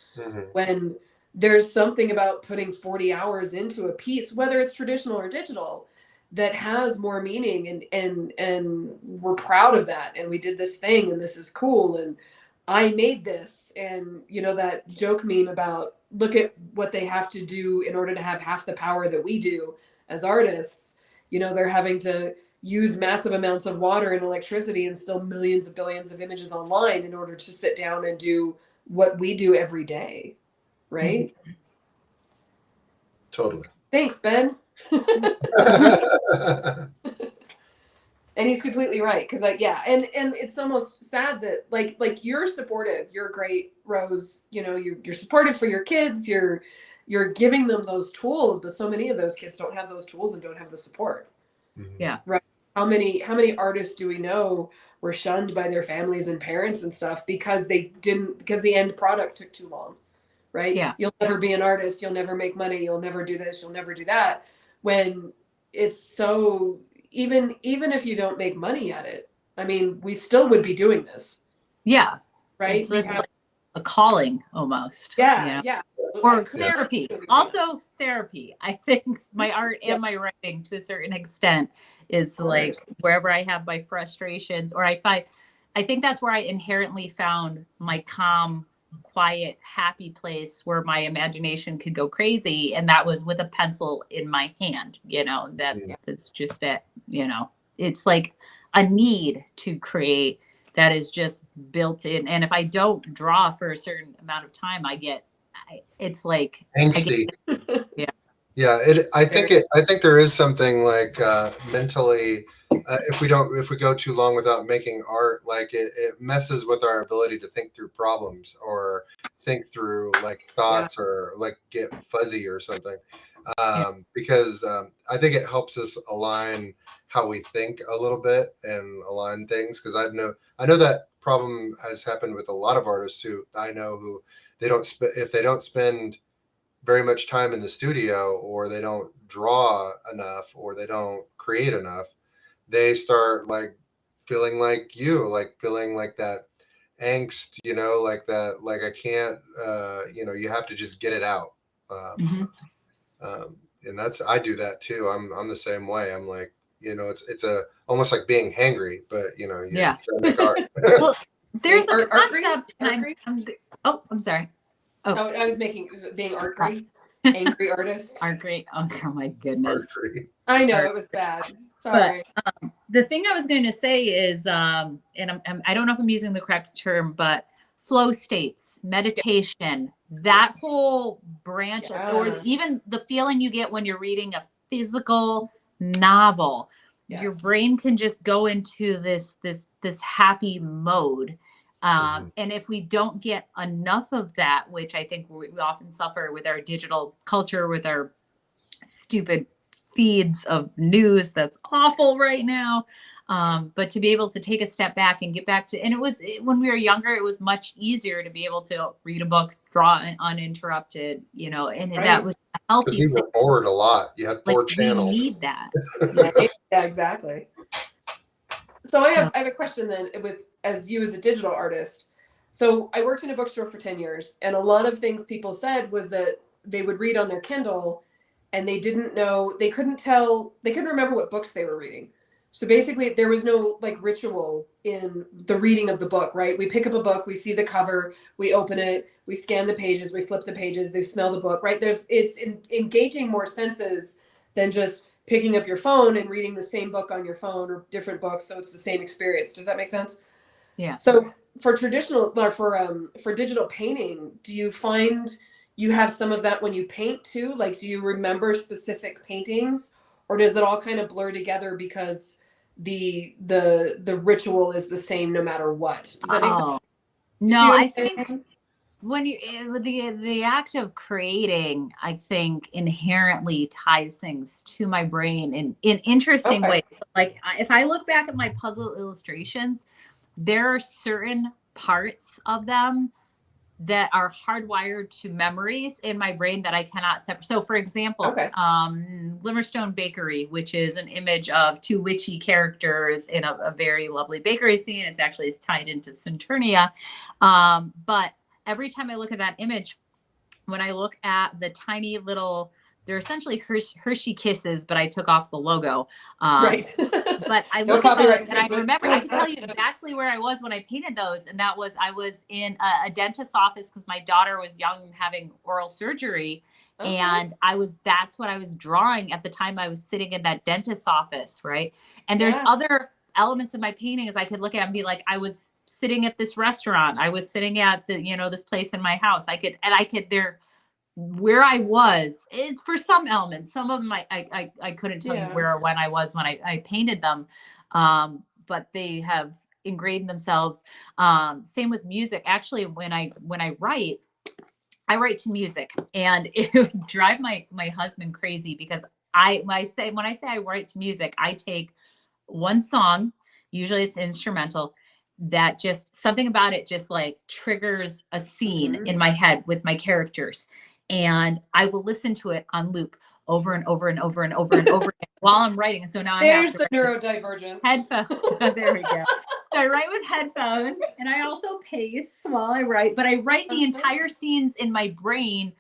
When there's something about putting 40 hours into a piece, whether it's traditional or digital, that has more meaning, and we're proud of that, and we did this thing and this is cool, and I made this. And that joke meme about look at what they have to do in order to have half the power that we do as artists. They're having to use massive amounts of water and electricity and still millions of billions of images online in order to sit down and do what we do every day, right? Totally. Thanks, Ben. And he's completely right, because and it's almost sad that like you're supportive, you're great, Rose. You're supportive for your kids. You're giving them those tools, but so many of those kids don't have those tools and don't have the support. Yeah. Right. How many artists do we know were shunned by their families and parents and stuff because because the end product took too long, right? Yeah. You'll never be an artist. You'll never make money. You'll never do this. You'll never do that. When it's so, even if you don't make money at it, I mean, we still would be doing this. Yeah. Right. It's like a calling almost. Yeah. Yeah. Or therapy. Also therapy. I think my art and my writing to a certain extent is like wherever I have my frustrations, or I think that's where I inherently found my calm, quiet, happy place where my imagination could go crazy. And that was with a pencil in my hand, that's just it, it's like a need to create that is just built in. And if I don't draw for a certain amount of time, it's like angsty. Yeah. I think there is something like mentally, if we go too long without making art, like it messes with our ability to think through problems or think through like thoughts or like get fuzzy or something. Because I think it helps us align how we think a little bit and align things. Because I know that problem has happened with a lot of artists who I know who if they don't spend very much time in the studio, or they don't draw enough, or they don't create enough, they start like feeling like feeling like that angst, like that, like I can't, you have to just get it out. And I do that too. I'm the same way. I'm like, it's almost like being hangry, but you gotta make art. Well, there's a concept, and I'm sorry. Oh, I was being art great, angry artist. Art great. Oh my goodness. I know it was bad. Sorry. But, the thing I was going to say is, and I don't know if I'm using the correct term, but flow states, meditation, that whole branch, or even the feeling you get when you're reading a physical novel. Yes. Your brain can just go into this happy mode. And if we don't get enough of that, which I think we often suffer with our digital culture, with our stupid feeds of news that's awful right now. But to be able to take a step back and get back to, and when we were younger, it was much easier to be able to read a book, draw uninterrupted, and that was healthy. Because we were bored a lot. You had 4 channels. We need that. Yeah, exactly. So I have a question then, as you as a digital artist. So I worked in a bookstore for 10 years, and a lot of things people said was that they would read on their Kindle and they couldn't remember what books they were reading. So basically, there was no like ritual in the reading of the book, right? We pick up a book, we see the cover, we open it, we scan the pages, we flip the pages, they smell the book, right? It's engaging more senses than just picking up your phone and reading the same book on your phone or different books, so it's the same experience. Does that make sense? Yeah. So for traditional or for digital painting, do you find you have some of that when you paint too? Like, do you remember specific paintings, or does it all kind of blur together because the ritual is the same no matter what? Does that make sense? Oh, Do you no, see what I I'm think saying? when you with the act of creating, I think inherently ties things to my brain in interesting Okay. ways. Like if I look back at my puzzle illustrations, there are certain parts of them that are hardwired to memories in my brain that I cannot separate. So, for example, Okay. Limmerstone Bakery, which is an image of two witchy characters in a very lovely bakery scene. It's actually tied into Saturnia. But every time I look at that image, when I look at the tiny little, they're essentially Hershey Kisses, but I took off the logo. Right. But I No look at those copyright and I infringement. remember, I can tell you exactly where I was when I painted those. And that was, I was in a dentist's office because my daughter was young and having oral surgery. Okay. And that's what I was drawing at the time I was sitting in that dentist's office. Right. And there's Yeah. other elements of my painting as I could look at and be like, I was sitting at this restaurant. I was sitting at the, this place in my house. Where I was, it's for some elements, some of them I couldn't tell you Yeah. where or when I was when I painted them. But they have ingrained themselves. Same with music. Actually, when I write, I write to music, and it would drive my husband crazy because when I say I write to music, I take one song, usually it's instrumental, that just something about it just like triggers a scene in my head with my characters. And I will listen to it on loop over and over and over and over and over again while I'm writing. And so now There's I have the neurodivergence. headphones. There we go. So I write with headphones and I also pace while I write, but I write the entire scenes in my brain.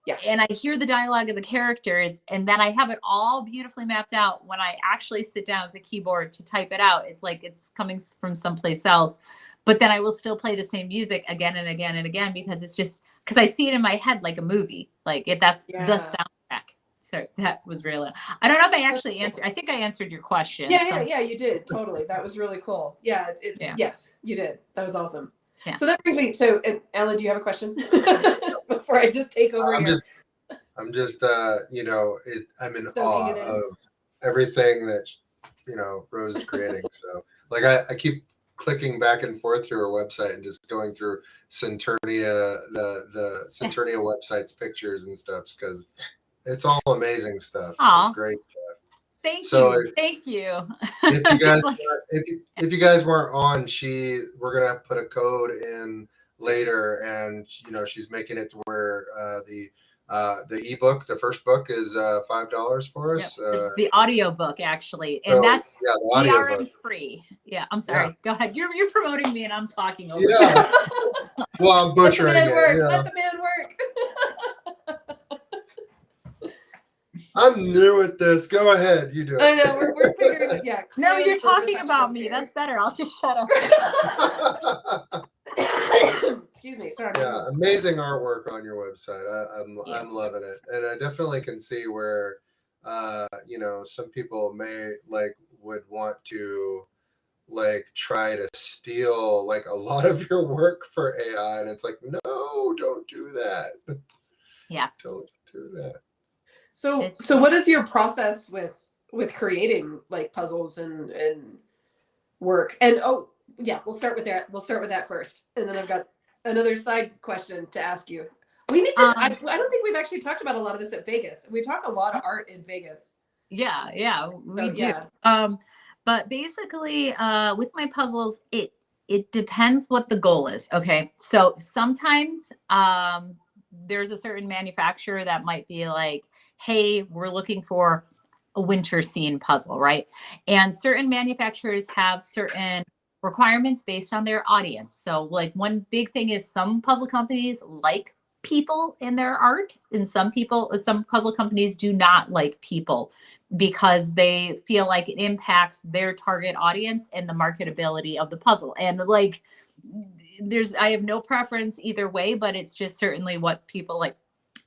Yeah. And I hear the dialogue of the characters, and then I have it all beautifully mapped out when I actually sit down at the keyboard to type it out. It's like it's coming from someplace else. But then I will still play the same music again and again and again because it's just because I see it in my head like a movie. That's the soundtrack. So that was really, I don't know if I actually answered. I think I answered your question. Yeah, you did. Totally. That was really cool. Yeah, yes, you did. That was awesome. Yeah. So that brings me to, Ella, do you have a question? Before I just take over here. I'm just I'm in awe of everything that, Rose is creating. So like I keep clicking back and forth through her website and just going through Saturnia, the Saturnia website's pictures and stuff because it's all amazing stuff. Aww. It's great stuff. Thank you. If you guys weren't on, we're gonna put a code in later, and she's making it to where the ebook, the first book, is $5 for us. Yep. The audio book, actually, and that's the audio DRM book. Free. Yeah, I'm sorry. Yeah. Go ahead. You're promoting me, and I'm talking over. Yeah. Well, I'm butchering it. Let the man work. I'm new at this. Go ahead. You do it. I know. We're figuring it. Yeah. No, you're talking about me. Here. That's better. I'll just shut up. Excuse me. Sorry. Yeah, amazing artwork on your website. I'm loving it, and I definitely can see where, some people would want to try to steal a lot of your work for AI, and it's like, no, don't do that. Yeah. Don't do that. So what is your process with creating puzzles and work? And we'll start with that. We'll start with that first, and then I've got another side question to ask you. We need to. I don't think we've actually talked about a lot of this at Vegas. We talk a lot of art in Vegas. Yeah, we do. Yeah. But basically, with my puzzles, it depends what the goal is. Okay, so sometimes there's a certain manufacturer that might be like, hey, we're looking for a winter scene puzzle, right? And certain manufacturers have certain requirements based on their audience. So one big thing is some puzzle companies like people in their art, and some puzzle companies do not like people because they feel like it impacts their target audience and the marketability of the puzzle. And like, I have no preference either way, but it's just certainly what people like.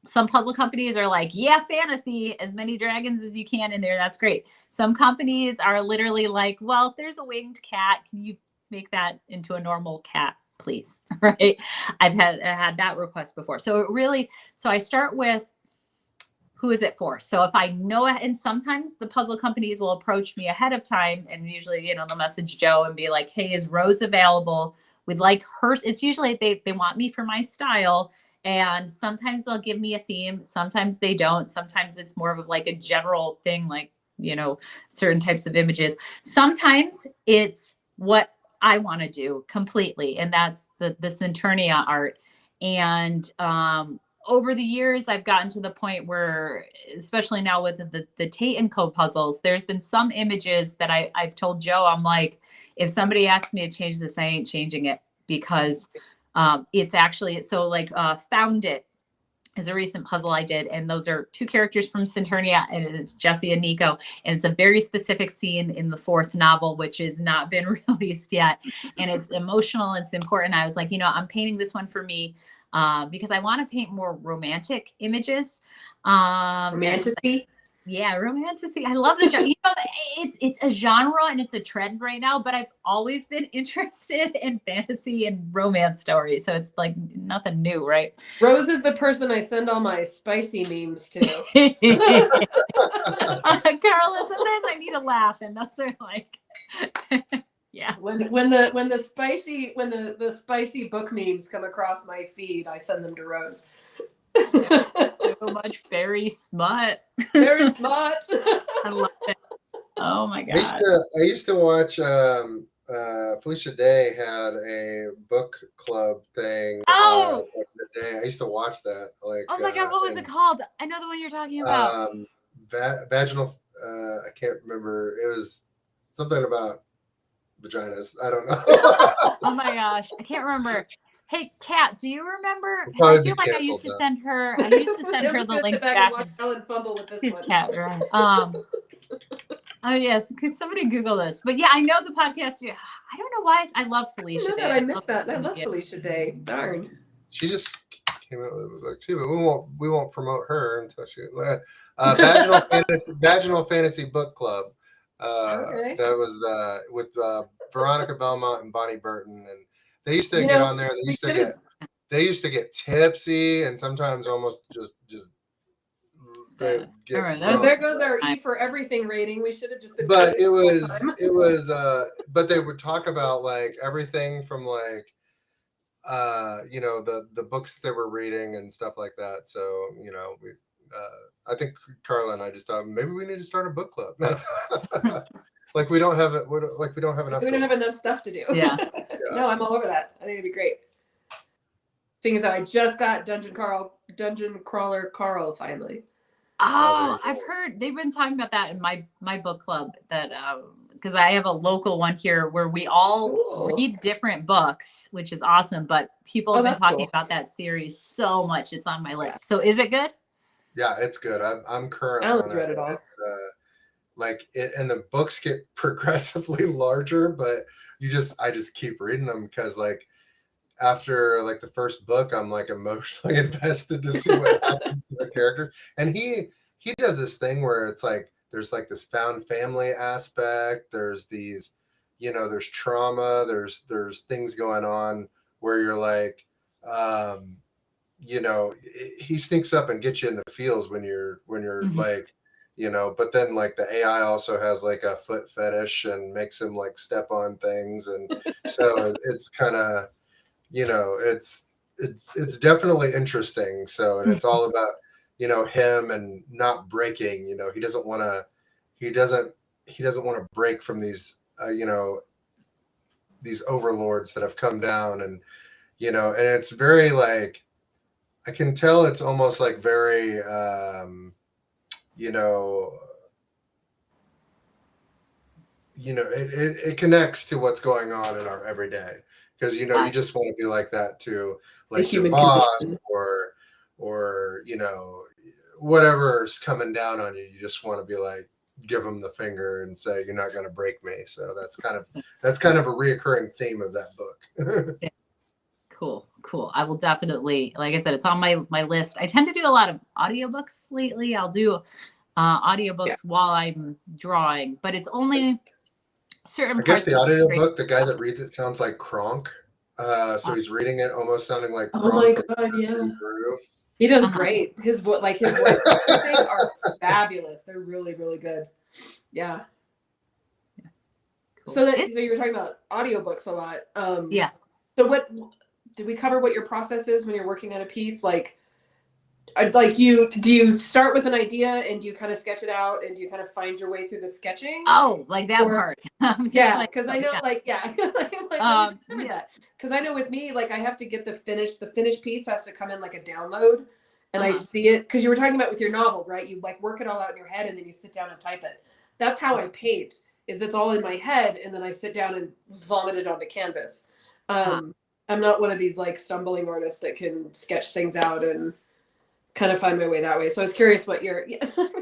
Some puzzle companies are like, yeah, fantasy, as many dragons as you can in there. That's great. Some companies are literally like, well, if there's a winged cat, can you make that into a normal cat, please? Right. I had that request before. So I start with, who is it for? So if I know it, and sometimes the puzzle companies will approach me ahead of time, and usually, they'll message Joe and be like, hey, is Rose available? We'd like her. It's usually they want me for my style. And sometimes they'll give me a theme. Sometimes they don't. Sometimes it's more of like a general thing, like, certain types of images. Sometimes it's what I want to do completely. And that's the Centurnia art. And, over the years, I've gotten to the point where, especially now with the Tate & Co puzzles, there's been some images that I've told Joe, I'm like, if somebody asks me to change this, I ain't changing it, because it's actually, so like Found It is a recent puzzle I did. And those are two characters from Centurnia, and it's Jesse and Nico. And it's a very specific scene in the 4th novel, which has not been released yet. And it's emotional, it's important. I was like, I'm painting this one for me. Because I want to paint more romantic images. Romantic-y? Yeah, romantic-y. I love the genre. It's a genre and it's a trend right now, but I've always been interested in fantasy and romance stories. So it's like nothing new, right? Rose is the person I send all my spicy memes to. Carla, sometimes I need a laugh, and those are like yeah. When the spicy book memes come across my feed, I send them to Rose. So much fairy smut. Very smart. I love it. Oh my god. I used to watch Felicia Day had a book club thing. Oh, back in the day. I used to watch that. Like, oh my god, what was it called? I know the one you're talking about. Vaginal. I can't remember. It was something about vaginas. I don't know. Oh my gosh, I can't remember. Hey, Kat, do you remember? I feel like I used to send her. I used to send her the links back. And fumble with this one. Kat, right? Oh yes, could somebody Google this? But yeah, I know the podcast. I don't know why I love Felicia Day. I missed that. I love Felicia Day. Darn. She just came out with a book too, but we won't promote her until she. Vaginal Fantasy Book Club. Okay. That was with Veronica Belmont and Bonnie Burton, and they used to get on there. They used to get tipsy, and sometimes almost just. There goes our E for everything rating. We should have just been. But it was. But they would talk about like everything from like, the books that they were reading and stuff like that. So we. I think Carla and I just thought maybe we need to start a book club. Like we don't have it. Like we don't have enough. We don't have enough stuff to do. Yeah. No, I'm all over that. I think it'd be great. Thing is, I just got Dungeon Crawler Carl finally. Oh, I've heard they've been talking about that in my book club, that because I have a local one here where we all read different books, which is awesome. But people have been talking about that series so much; it's on my list. Yeah. So, is it good? Yeah, it's good. I'm current. Alan's read it all. And the books get progressively larger, but I just keep reading them because like. After like the first book, I'm like emotionally invested to see what happens to the character. And he does this thing where it's like there's like this found family aspect. There's these, there's trauma. There's things going on where you're like, he sneaks up and gets you in the feels when you're mm-hmm. like, But then like the AI also has like a foot fetish and makes him like step on things, and so it's kind of. It's definitely interesting. So, and it's all about, him and not breaking, he doesn't want to break from these, these overlords that have come down, and, and it's very like, I can tell it's almost like very, it connects to what's going on in our everyday. Because you just want to be like that to like your boss or whatever's coming down on you. You just want to be like give them the finger and say, "You're not going to break me." So that's kind of a reoccurring theme of that book. Cool. I will definitely, like I said, it's on my list. I tend to do a lot of audiobooks lately. I'll do audiobooks while I'm drawing, but it's only certain I guess parts the of the audiobook, the guy that reads it sounds like Kronk. So he's reading it almost sounding like Kronk. Oh my God, yeah. He does great. His voice are fabulous. They're really, really good. Yeah. Cool. So you were talking about audiobooks a lot. Yeah. So what did we cover what your process is when you're working on a piece? Like do you start with an idea and do you kind of sketch it out and do you kind of find your way through the sketching? Oh, like that part. Yeah, because I know, because I know with me, like I have to get the finished piece has to come in like a download, and I see it because you were talking about with your novel, right? You like work it all out in your head and then you sit down and type it. That's how I paint. Is it's all in my head and then I sit down and vomit it onto canvas. I'm not one of these like stumbling artists that can sketch things out and kind of find my way that way. So I was curious what I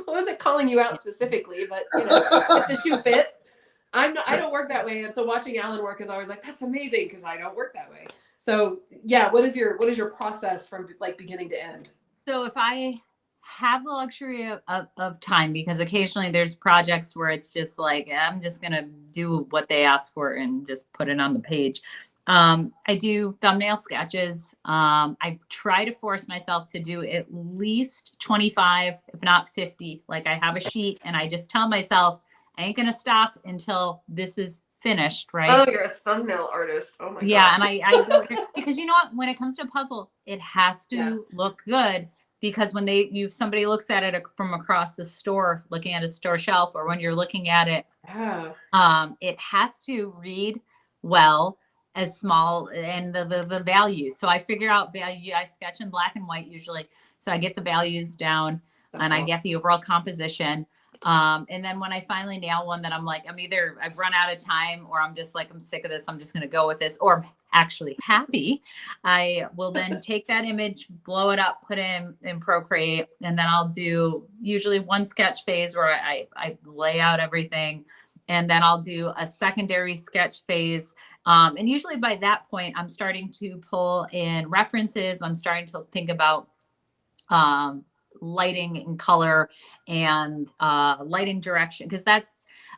wasn't calling you out specifically, but if the shoe fits, I don't work that way. And so watching Alan work is always like, that's amazing because I don't work that way. So yeah, what is your process from like beginning to end? So if I have the luxury of time, because occasionally there's projects where it's just like, I'm just going to do what they ask for and just put it on the page. I do thumbnail sketches. I try to force myself to do at least 25, if not 50. Like I have a sheet and I just tell myself, I ain't going to stop until this is finished. Right. Oh, you're a thumbnail artist. Oh my God. Yeah. And I go there because you know what, when it comes to a puzzle, it has to look good, because when somebody looks at it from across the store, looking at a store shelf, or when you're looking at it, it has to read well, as small, and the values. So I figure out value. I sketch in black and white usually. So I get the values down and I get the overall composition. And then when I finally nail one that I'm like, I've run out of time, or I'm just like, I'm sick of this, I'm just going to go with this, or I'm actually happy, I will then take that image, blow it up, put it in Procreate, and then I'll do usually one sketch phase where I lay out everything. And then I'll do a secondary sketch phase. And usually by that point, I'm starting to pull in references. I'm starting to think about lighting and color and lighting direction. Because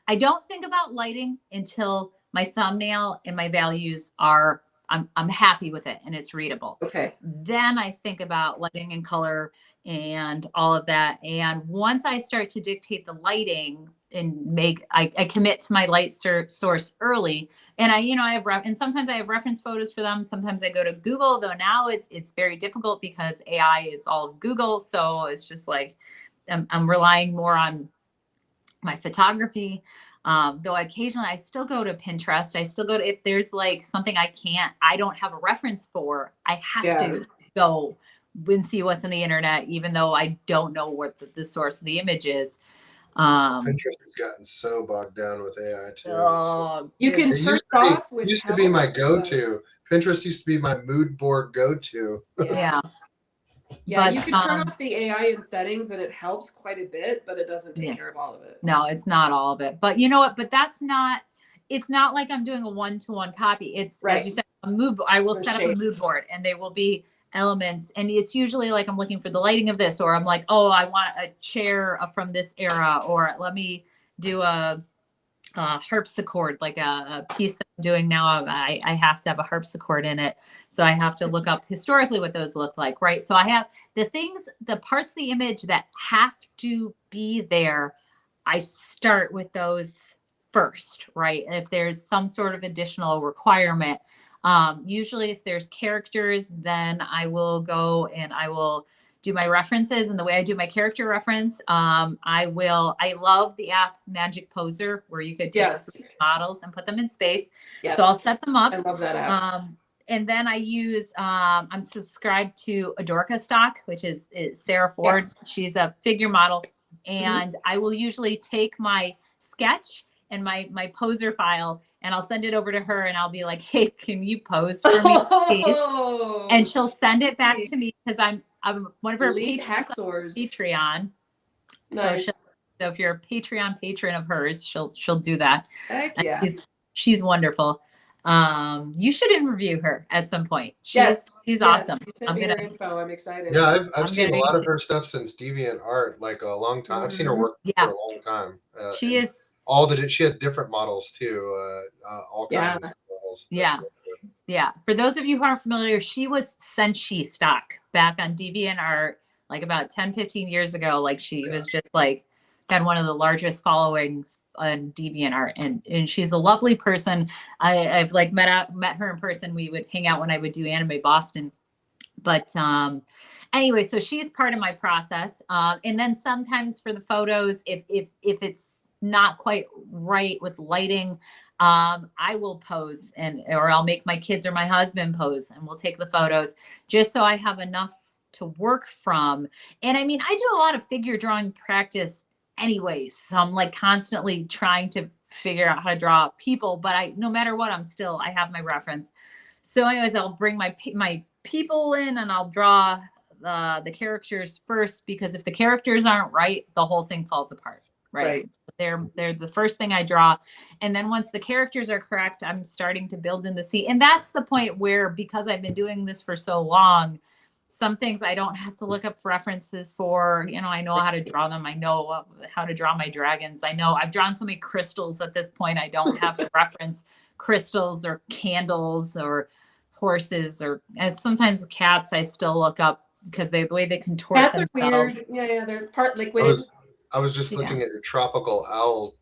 I don't think about lighting until my thumbnail and my values are, I'm happy with it and it's readable. Okay. Then I think about lighting and color and all of that. And once I start to dictate the lighting and I commit to my light source early, and I have and sometimes I have reference photos for them. Sometimes I go to Google, though now it's very difficult because AI is all of Google. So it's just like I'm relying more on my photography. Though occasionally I still go to Pinterest. I still go to, if there's like something I don't have a reference for, I have to go and see what's on the internet, even though I don't know what the source of the image is. Pinterest has gotten so bogged down with AI too. You can turn it off. It used to be my go-to. Pinterest used to be my mood board go-to. Yeah. Yeah, but you can turn off the AI in settings and it helps quite a bit, but it doesn't take care of all of it. No, it's not all of it. But you know what? But it's not like I'm doing a one-to-one copy. It's, as you said, I will set up a mood board and they will be elements, and it's usually like I'm looking for the lighting of this, or I'm like, oh, I want a chair from this era, or let me do a harpsichord, like a piece that I'm doing now. I have to have a harpsichord in it, so I have to look up historically what those look like, right? So I have the parts of the image that have to be there. I start with those first, right? If there's some sort of additional requirement. Usually if there's characters, then I will go and I will do my references. And the way I do my character reference, I love the app Magic Poser, where you could take models and put them in space. Yes. So I'll set them up. I love that app. And then I use, I'm subscribed to Adorka Stock, which is Sarah Ford. Yes. She's a figure model. And I will usually take my sketch and my poser file, and I'll send it over to her, and I'll be like, hey, can you pose for me, please? And she'll send it back to me because I'm one of her Patreon. Nice. So So if you're a Patreon patron of hers, she'll do that. Heck And yeah. she's wonderful. You should interview her at some point. Yes. She's awesome. You sent me her info. I'm excited. Yeah, I've I'm seen a gonna lot of get her stuff since DeviantArt, like a long time. I've seen her work for Yeah. a long time. She and is. she had different models too, all Yeah. kinds of models. Yeah. Yeah. For those of you who aren't familiar, she was Senshi stock back on DeviantArt, like about 10, 15 years ago. Like she was just like, had one of the largest followings on DeviantArt, and she's a lovely person. I've like met her in person. We would hang out when I would do Anime Boston. But anyway, so she's part of my process. And then sometimes for the photos, if it's not quite right with lighting, I will pose or I'll make my kids or my husband pose, and we'll take the photos just so I have enough to work from. And I mean, I do a lot of figure drawing practice anyways. So I'm like constantly trying to figure out how to draw people, but no matter what, I have my reference. So anyways, I'll bring my people in and I'll draw the characters first, because if the characters aren't right, the whole thing falls apart. Right. They're the first thing I draw. And then once the characters are correct, I'm starting to build in the scene. And that's the point where, because I've been doing this for so long, some things I don't have to look up references for. I know how to draw them. I know how to draw my dragons. I know I've drawn so many crystals at this point. I don't have to reference crystals or candles or horses, or sometimes cats I still look up because the way they contort cats themselves. are weird. Yeah, they're part liquid. I was just looking at your tropical owl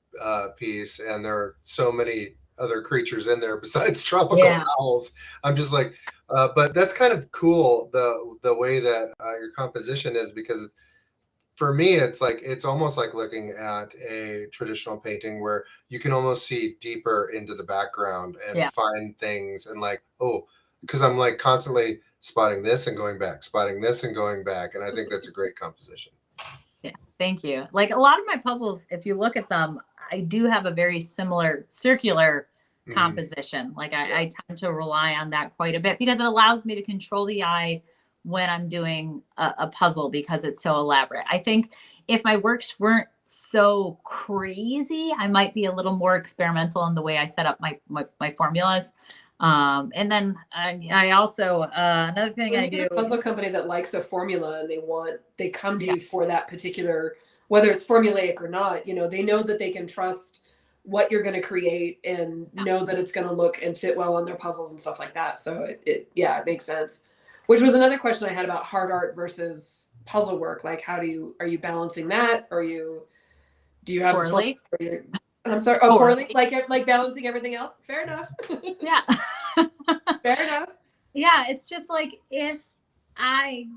piece, and there are so many other creatures in there besides tropical owls. I'm just like, but that's kind of cool, the way that your composition is, because for me, it's almost like looking at a traditional painting where you can almost see deeper into the background and find things, and like, because I'm like constantly spotting this and going back, spotting this and going back. And I think that's a great composition. Yeah, thank you. Like a lot of my puzzles, if you look at them, I do have a very similar circular composition. Like I tend to rely on that quite a bit because it allows me to control the eye when I'm doing a puzzle, because it's so elaborate. I think if my works weren't so crazy, I might be a little more experimental in the way I set up my formulas. And then I also another thing I do, a puzzle company that likes a formula and they come to you for that particular, whether it's formulaic or not, they know that they can trust what you're going to create and know that it's going to look and fit well on their puzzles and stuff like that. So it makes sense. Which was another question I had about hard art versus puzzle work. Like, are you balancing that? Or do you have poorly? I'm sorry. Oh, poorly. Like balancing everything else. Fair enough. Yeah. Fair enough. Yeah. It's just like, if I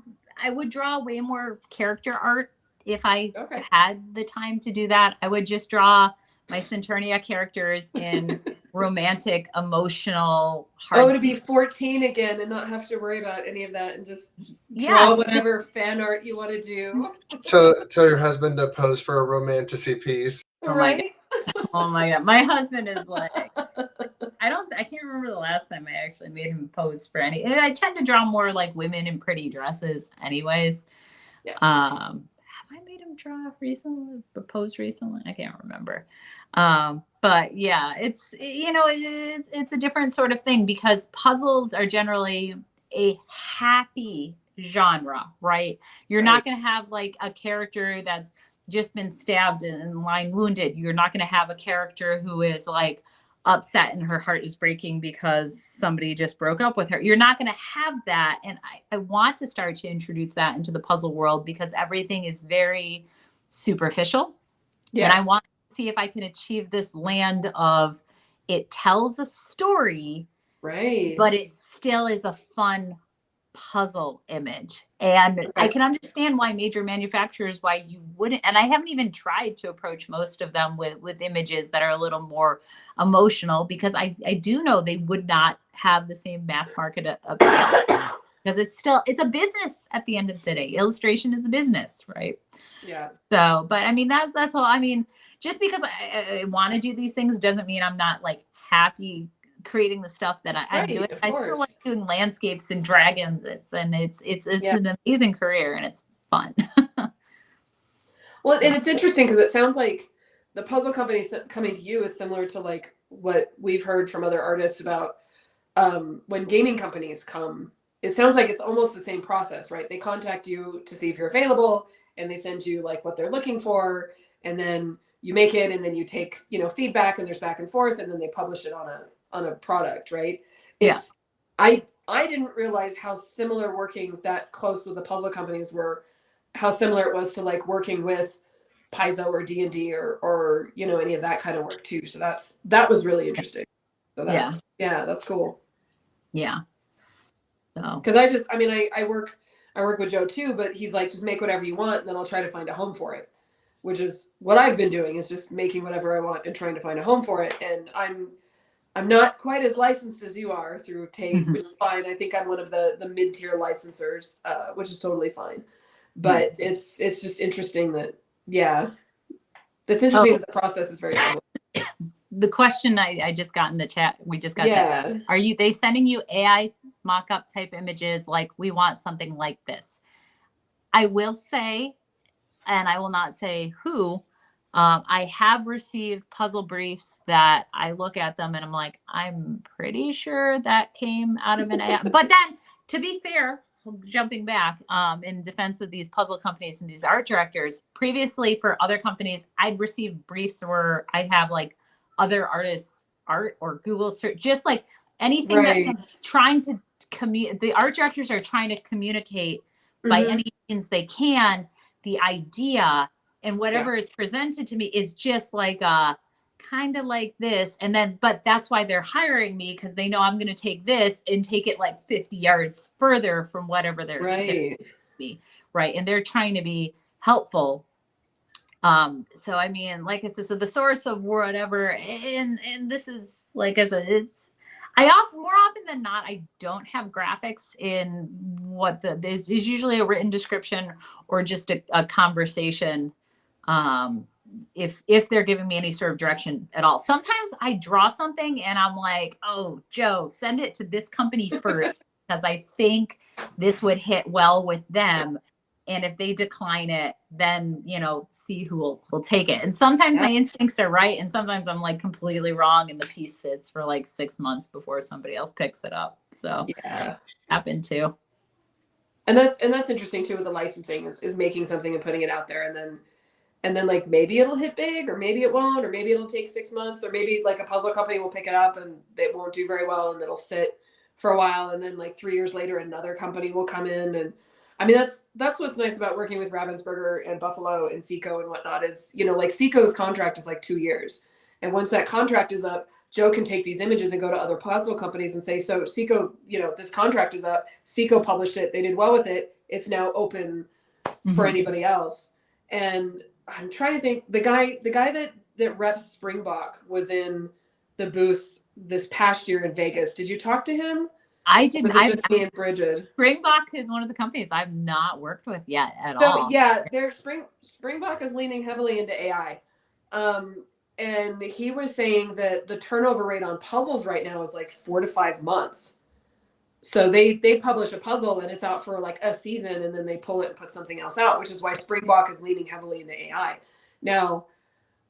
would draw way more character art if I had the time to do that. I would just draw my Centurnia characters in romantic, emotional, to be 14 again and not have to worry about any of that and just draw whatever fan art you want to do. So tell your husband to pose for a romantasy piece. Right? Oh my God. My husband is like, I can't remember the last time I actually made him pose for any. I tend to draw more like women in pretty dresses anyways. Yes. Have I made him draw recently, pose recently? I can't remember. But yeah, it's a different sort of thing, because puzzles are generally a happy genre, right? You're not going to have like a character that's just been stabbed and lying wounded. You're not going to have a character who is like upset and her heart is breaking because somebody just broke up with her. You're not going to have that. And I want to start to introduce that into the puzzle world, because everything is very superficial. Yes. And I want to see if I can achieve this land of, it tells a story, right? But it still is a fun puzzle image. And I can understand why major manufacturers, why you wouldn't, and I haven't even tried to approach most of them with images that are a little more emotional, because I do know they would not have the same mass market appeal, because it's a business at the end of the day. Illustration is a business, right? Yeah. So, but I mean, that's all. I mean, just because I want to do these things doesn't mean I'm not like happy creating the stuff that I'm doing. I still like doing landscapes and dragons. It's an amazing career, and it's fun. Well, and it's interesting because it sounds like the puzzle company coming to you is similar to like what we've heard from other artists about when gaming companies come. It sounds like it's almost the same process, right? They contact you to see if you're available, and they send you like what they're looking for, and then you make it, and then you take feedback, and there's back and forth, and then they publish it on a product, right? It's I didn't realize how similar working that close with the puzzle companies were, how similar it was to like working with Paizo or D&D or any of that kind of work too. So that was really interesting. So that's cool. Yeah. So because I work with Joe too, but he's like, just make whatever you want, and then I'll try to find a home for it, which is what I've been doing, is just making whatever I want and trying to find a home for it. And I'm not quite as licensed as you are through Tate, which is fine. I think I'm one of the mid-tier licensors, which is totally fine. But it's just interesting that that the process is very similar. The question I just got in the chat, we just got Yeah. are they sending you AI mock-up type images like, we want something like this? I will say, and I will not say who, I have received puzzle briefs that I look at them and I'm like, I'm pretty sure that came out of an AI. But then, to be fair, jumping back in defense of these puzzle companies and these art directors, previously for other companies, I'd received briefs where I'd have like other artists' art or Google search, just like anything that's trying to the art directors are trying to communicate by any means they can the idea, and whatever is presented to me is just like a kind of like this. And then, but that's why they're hiring me, because they know I'm going to take this and take it like 50 yards further from whatever they're me. Right. And they're trying to be helpful. So, I mean, like I said, so the source of whatever, and this is like, more often than not, I don't have graphics in what there's usually a written description or just a conversation. If they're giving me any sort of direction at all. Sometimes I draw something and I'm like, oh, Joe, send it to this company first, because I think this would hit well with them. And if they decline it, then, see who will take it. And sometimes my instincts are right. And sometimes I'm like completely wrong. And the piece sits for like 6 months before somebody else picks it up. So happened too. And that's interesting too with the licensing is making something and putting it out there. And then like, maybe it'll hit big, or maybe it won't, or maybe it'll take 6 months, or maybe like a puzzle company will pick it up and it won't do very well and it'll sit for a while. And then like 3 years later, another company will come in. And I mean, that's what's nice about working with Ravensburger and Buffalo and Seco and whatnot is, like Seco's contract is like 2 years. And once that contract is up, Joe can take these images and go to other puzzle companies and say, so Seco, this contract is up. Seco published it. They did well with it. It's now open for anybody else. And I'm trying to think, the guy that reps Springbok was in the booth this past year in Vegas. Did you talk to him? I didn't. Was it just me and Bridget? Springbok is one of the companies I've not worked with yet at all. So yeah, Springbok is leaning heavily into AI. And he was saying that the turnover rate on puzzles right now is like 4 to 5 months. So they publish a puzzle and it's out for like a season, and then they pull it and put something else out, which is why Springbok is leaning heavily into AI. Now,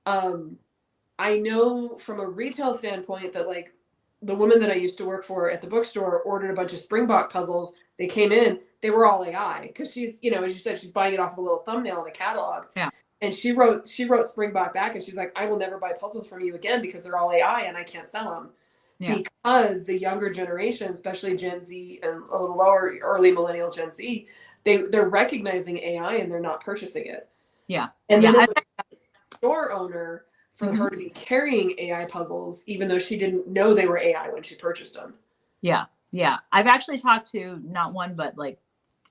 I know from a retail standpoint that like the woman that I used to work for at the bookstore ordered a bunch of Springbok puzzles. They came in, they were all AI, because she's, as you said, she's buying it off of a little thumbnail in a catalog. Yeah. And she wrote Springbok back, and she's like, I will never buy puzzles from you again because they're all AI and I can't sell them. Yeah. Because the younger generation, especially Gen Z and a little lower, early millennial Gen Z, they're recognizing AI and they're not purchasing it. Yeah. And then it was a store owner for her to be carrying AI puzzles, even though she didn't know they were AI when she purchased them. Yeah. Yeah. I've actually talked to not one, but like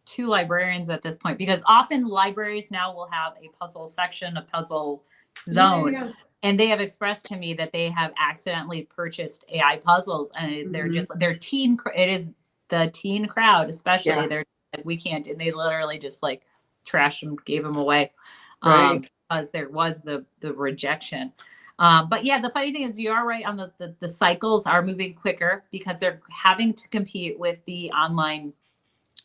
2 librarians at this point, because often libraries now will have a puzzle section, a puzzle zone. Yeah. And they have expressed to me that they have accidentally purchased AI puzzles, and they're teen. It is the teen crowd, especially. Yeah. They're like, we can't, and they literally just like trashed them, gave them away, because there was the rejection. But yeah, the funny thing is, you are right on the cycles are moving quicker because they're having to compete with the online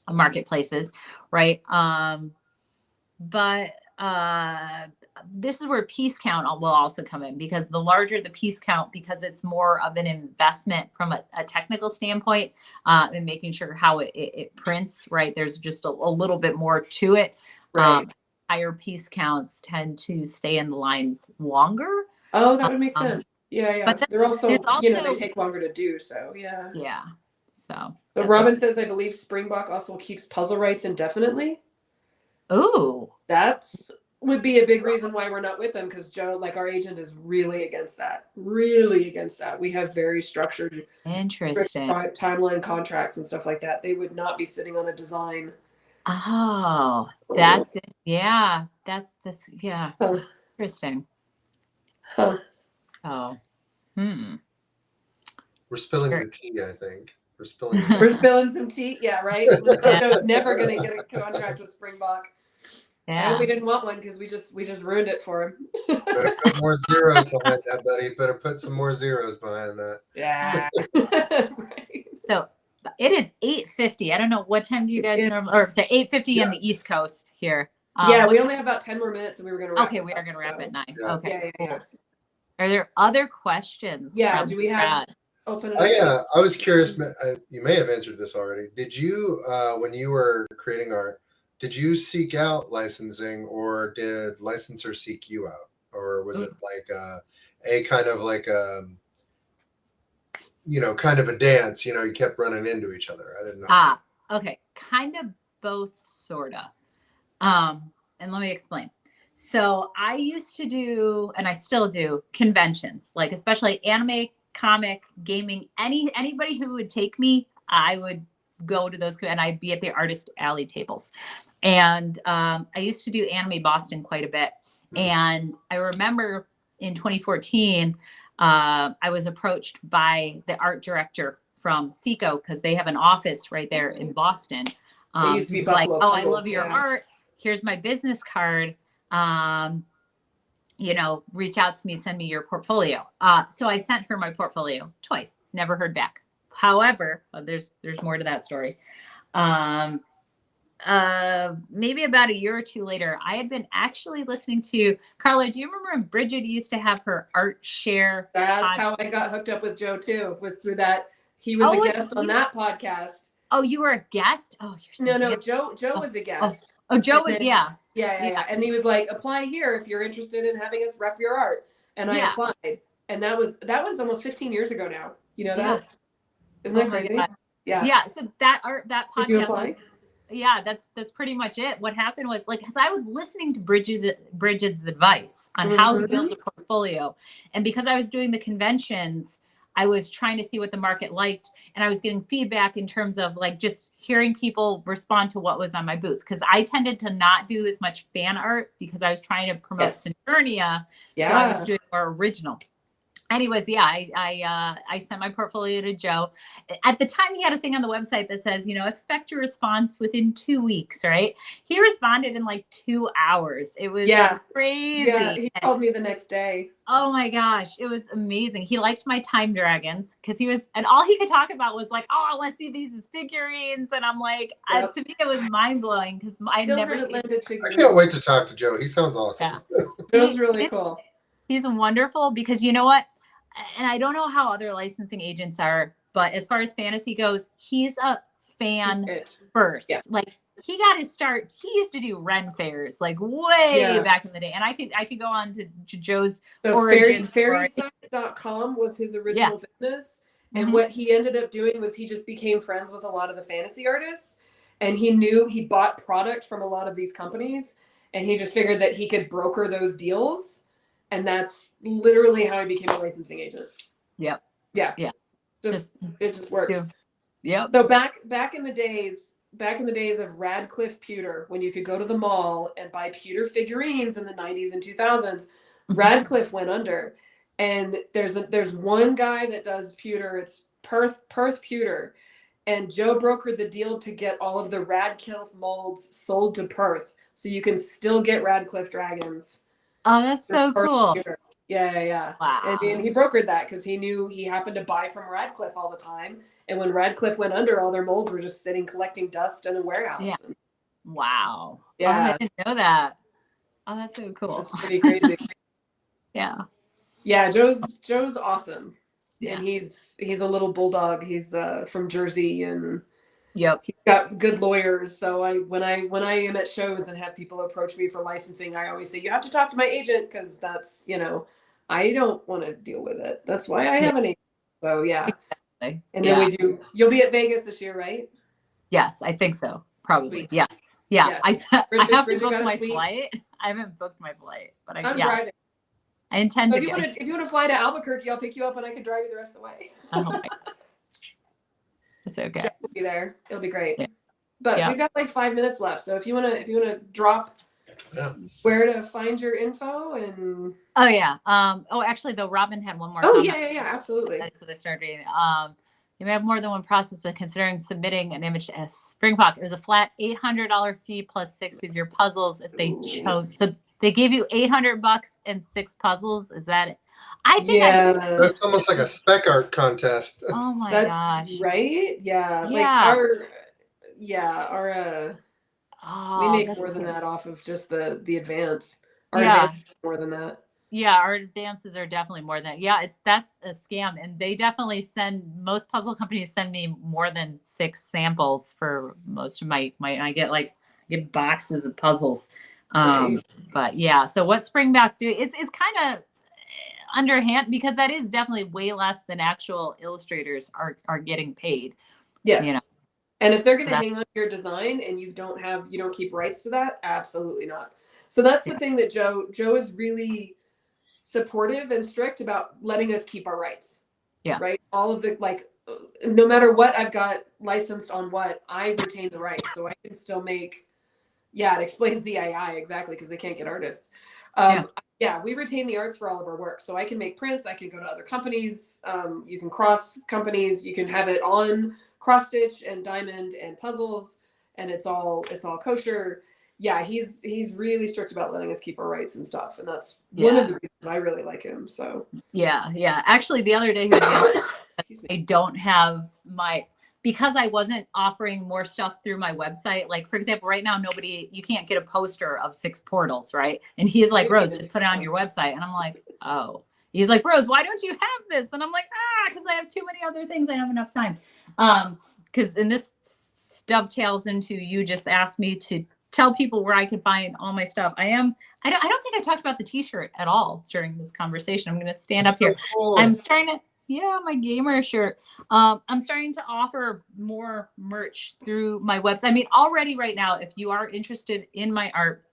marketplaces, right? But this is where piece count will also come in, because the larger the piece count, because it's more of an investment from a technical standpoint, and making sure how it prints, right? There's just a little bit more to it. Right. Higher piece counts tend to stay in the lines longer. Oh, that would make sense. Yeah. But They're also, there's you know, also- they take longer to do. So yeah. Yeah. So Robin says, I believe Springbok also keeps puzzle rights indefinitely. Oh, That's would be a big reason why we're not with them, because Joe, like our agent, is really against that. Really against that. We have very structured, interesting. timeline contracts and stuff like that. They would not be sitting on a design. Oh, that's it. Yeah, that's yeah. Huh. Interesting. Huh. Oh, We're spilling Sure. the tea, I think. We're spilling. We're spilling some tea. Yeah, right. Joe's never gonna get a contract with Springbok. I hope yeah. we didn't want one, because we just ruined it for him. Better put more zeros behind that, buddy. Better put some more zeros behind that. Yeah. Right. So it is 8:50. I don't know what time do you guys normally, or say 8:50 on the East Coast here. Yeah, what we time- only have about 10 more minutes, and we were gonna wrap. Okay, we are gonna wrap at 9. Yeah. Okay. Yeah. Cool. Are there other questions? Yeah. from Do we have Brad? open it Oh up? yeah, I was curious. You may have answered this already. Did you, when you were creating art, did you seek out licensing, or did licensors seek you out, or was it like a kind of like a, you know, kind of a dance? You know, you kept running into each other. I didn't know. Okay, kind of both, sorta. And let me explain. So I used to do, and I still do, conventions, like especially anime, comic, gaming, anybody who would take me, I would go to those, and I'd be at the artist alley tables. And I used to do Anime Boston quite a bit. And I remember in 2014, I was approached by the art director from Seco, because they have an office right there in Boston. It used to be who's like, Buffalo oh, I Puzzles, love your yeah. art. Here's my business card. You know, reach out to me, send me your portfolio. So I sent her my portfolio twice, never heard back. However, there's more to that story. Maybe about a year or two later, I had been actually listening to Carla. Do you remember when Bridget used to have her art share? That's how I got hooked up with Joe too. Was through that. He was a guest on that podcast. Oh, you were a guest? Oh, you're so No, good. Joe was a guest. Oh, Joe was, then- yeah. Yeah. And he was like, apply here if you're interested in having us rep your art. And I applied. And that was almost 15 years ago now. You know that? Isn't that crazy? Yeah. Yeah. So that Did you podcast. apply? Yeah, that's pretty much it. What happened was, like, because I was listening to Bridget's advice on how to build a portfolio. And because I was doing the conventions, I was trying to see what the market liked, and I was getting feedback in terms of like just hearing people respond to what was on my booth. Because I tended to not do as much fan art because I was trying to promote Saturnia. Yeah. So I was doing more original. Anyways, yeah, I sent my portfolio to Joe. At the time, he had a thing on the website that says, you know, expect your response within 2 weeks, right? He responded in like 2 hours. It was crazy. Yeah, he called me the next day. Oh my gosh, it was amazing. He liked my time dragons because and all he could talk about was like, oh, let's see these as figurines. And I'm like, to me, it was mind blowing because I never seen landed I figurines. can't wait to talk to Joe. He sounds awesome. Yeah. Joe's really cool. He's wonderful because you know what? And I don't know how other licensing agents are, but as far as fantasy goes, he's a fan first. Yeah. Like he got his start. He used to do Ren fairs like way back in the day. And I could go on to Joe's origin story. Fairysite.com was his original business. And what he ended up doing was he just became friends with a lot of the fantasy artists. And he bought product from a lot of these companies. And he just figured that he could broker those deals. And that's literally how I became a licensing agent. Yep. Yeah. Yeah. It just worked. Yep. So back in the days of Radcliffe pewter, when you could go to the mall and buy pewter figurines in the 90s and 2000s, Radcliffe went under. And there's one guy that does pewter. It's Perth Pewter. And Joe brokered the deal to get all of the Radcliffe molds sold to Perth. So you can still get Radcliffe dragons. Oh, that's so cool. Pewter. Yeah. Wow. And he brokered that because he knew he happened to buy from Radcliffe all the time. And when Radcliffe went under, all their molds were just sitting collecting dust in a warehouse. Yeah. Wow. Yeah. Oh, I didn't know that. Oh, that's so cool. It's pretty crazy. Yeah. Yeah, Joe's awesome. Yeah. And he's a little bulldog. He's from Jersey, and Yep. he's got good lawyers. So when I am at shows and have people approach me for licensing, I always say, you have to talk to my agent, because that's, I don't want to deal with it. That's why I have an agent. So yeah. Exactly. And then you'll be at Vegas this year, right? Yes, I think so. Probably. Sweet. Yes. Yeah. Yeah. I have to Bridget book got a my suite. flight. I haven't booked my flight, but I'm driving. I intend So to if you want to fly to Albuquerque, I'll pick you up and I can drive you the rest of the way. Oh my God. It's okay. Jeff will be there. It'll be great. Yeah. But Yeah. we've got like 5 minutes left. So if you wanna drop where to find your info and Oh yeah. Actually though, Robin had one more. Oh comment. yeah, absolutely. That's what I started. You may have more than one process when considering submitting an image as Springbox. It was a flat $800 fee plus 6 of your puzzles if they chose. So they gave you $800 and 6 puzzles. Is that it? I think that's almost like a spec art contest. Oh my That's gosh. right. Yeah. Like our we make more than that off of just the advance. Our advance is more than that. Yeah, our advances are definitely more than that's a scam, and they definitely most puzzle companies send me more than 6 samples for most of my I get boxes of puzzles. But yeah, so what Springback do, it's kind of underhand, because that is definitely way less than actual illustrators are getting paid. Yes. And if they're going to hang on your design and you don't keep rights to that, absolutely not. So that's the thing that Joe is really supportive and strict about letting us keep our rights. Yeah. Right. All of the, no matter what I've got licensed on what, I retain the rights. So I can still make, it explains the AI exactly, because they can't get artists. We retain the arts for all of our work. So I can make prints. I can go to other companies. You can cross companies. You can have it on cross stitch and diamond and puzzles, and it's all kosher. Yeah, he's really strict about letting us keep our rights and stuff, and that's one of the reasons I really like him. So yeah. Actually, the other day I don't have because I wasn't offering more stuff through my website. Like, for example, right now, you can't get a poster of 6 portals, right? And he's like, Rose, just put it on your website. And I'm like, oh. He's like, Rose, why don't you have this? And I'm like, because I have too many other things. I don't have enough time. And this dovetails into, you just asked me to tell people where I could find all my stuff. I don't think I talked about the t-shirt at all during this conversation. I'm going to stand up here. Cool. I'm starting to, my gamer shirt. I'm starting to offer more merch through my website. I mean, already right now, if you are interested in my art,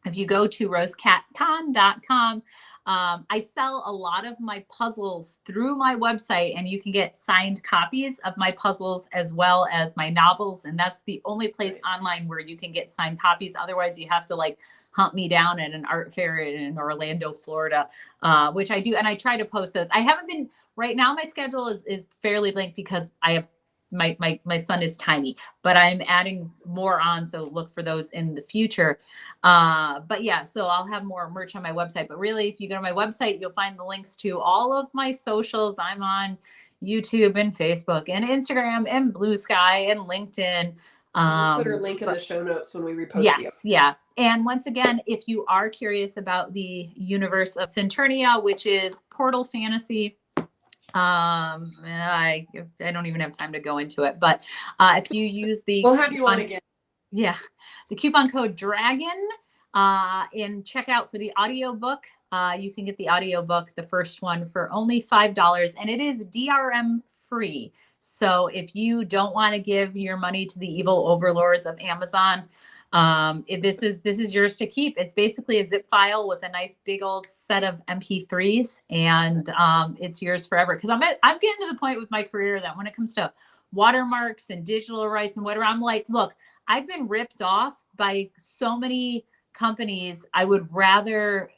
if you go to rosecatcon.com, I sell a lot of my puzzles through my website, and you can get signed copies of my puzzles as well as my novels. And that's the only place online where you can get signed copies. Otherwise, you have to hunt me down at an art fair in Orlando, Florida, which I do. And I try to post those. I haven't been right now. My schedule is fairly blank because I have my son is tiny, but I'm adding more on. So look for those in the future. But yeah, so I'll have more merch on my website, but really, if you go to my website, you'll find the links to all of my socials. I'm on YouTube and Facebook and Instagram and Blue Sky and LinkedIn. We'll put our link in the show notes when we repost. Yes. Yeah. And once again, if you are curious about the universe of Saturnia, which is Portal Fantasy, I don't even have time to go into it, but if you use we'll have you on again. Yeah, the coupon code DRAGON in checkout for the audiobook, you can get the audiobook, the first one, for only $5, and it is DRM free. So if you don't want to give your money to the evil overlords of Amazon, this is yours to keep. It's basically a zip file with a nice big old set of MP3s, and it's yours forever. Because I'm getting to the point with my career that when it comes to watermarks and digital rights and whatever, I'm like, look, I've been ripped off by so many companies. I would rather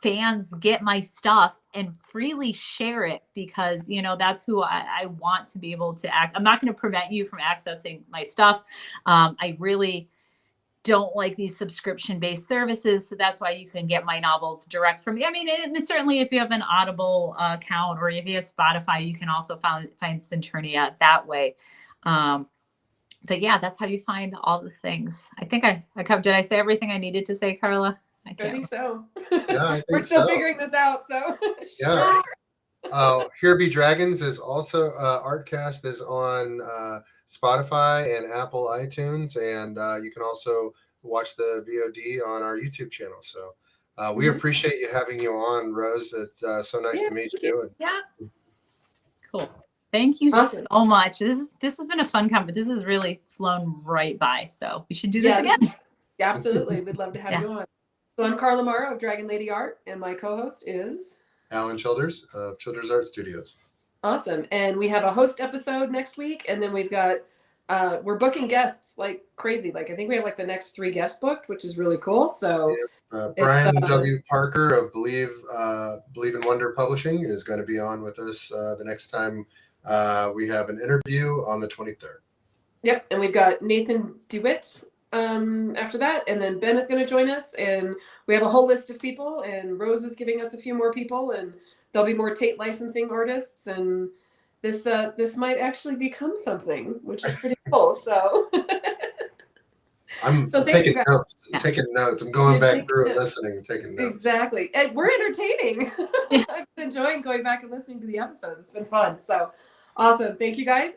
fans get my stuff and freely share it, because that's who I want to be able to act. I'm not going to prevent you from accessing my stuff. I really don't like these subscription-based services, so that's why you can get my novels direct from me. I mean, and certainly if you have an Audible account, or if you have Spotify, you can also find Saturnia that way. But yeah, that's how you find all the things. I think I covered. Did I say everything I needed to say, Carla? I think so. Yeah, I We're think still so. figuring this out, so Yeah. Here Be Dragons is also Artcast is on Spotify and Apple iTunes, and you can also watch the VOD on our YouTube channel. So we appreciate you having you on, Rose. It's so nice to meet you. And Yeah. Cool. Thank you Awesome. so much. This has been a fun conference. This has really flown right by. So we should do this again. Absolutely. We'd love to have you on. So I'm Carla Morrow of DragonLady Art, and my co-host is Alan Childers of Childers Art Studios. Awesome. And we have a host episode next week, and then we've got we're booking guests like crazy. Like I think we have like the next 3 guests booked, which is really cool. So Brian W. Parker of Believe in Wonder Publishing is going to be on with us the next time we have an interview on the 23rd. Yep. And we've got Nathan DeWitt after that, and then Ben is going to join us, and we have a whole list of people, and Rose is giving us a few more people, and there'll be more Tate licensing artists, and this might actually become something, which is pretty cool. So I'm taking notes. I'm taking notes. I'm going back through and listening and taking notes. Exactly. And we're entertaining. I've been enjoying going back and listening to the episodes. It's been fun. So awesome. Thank you guys.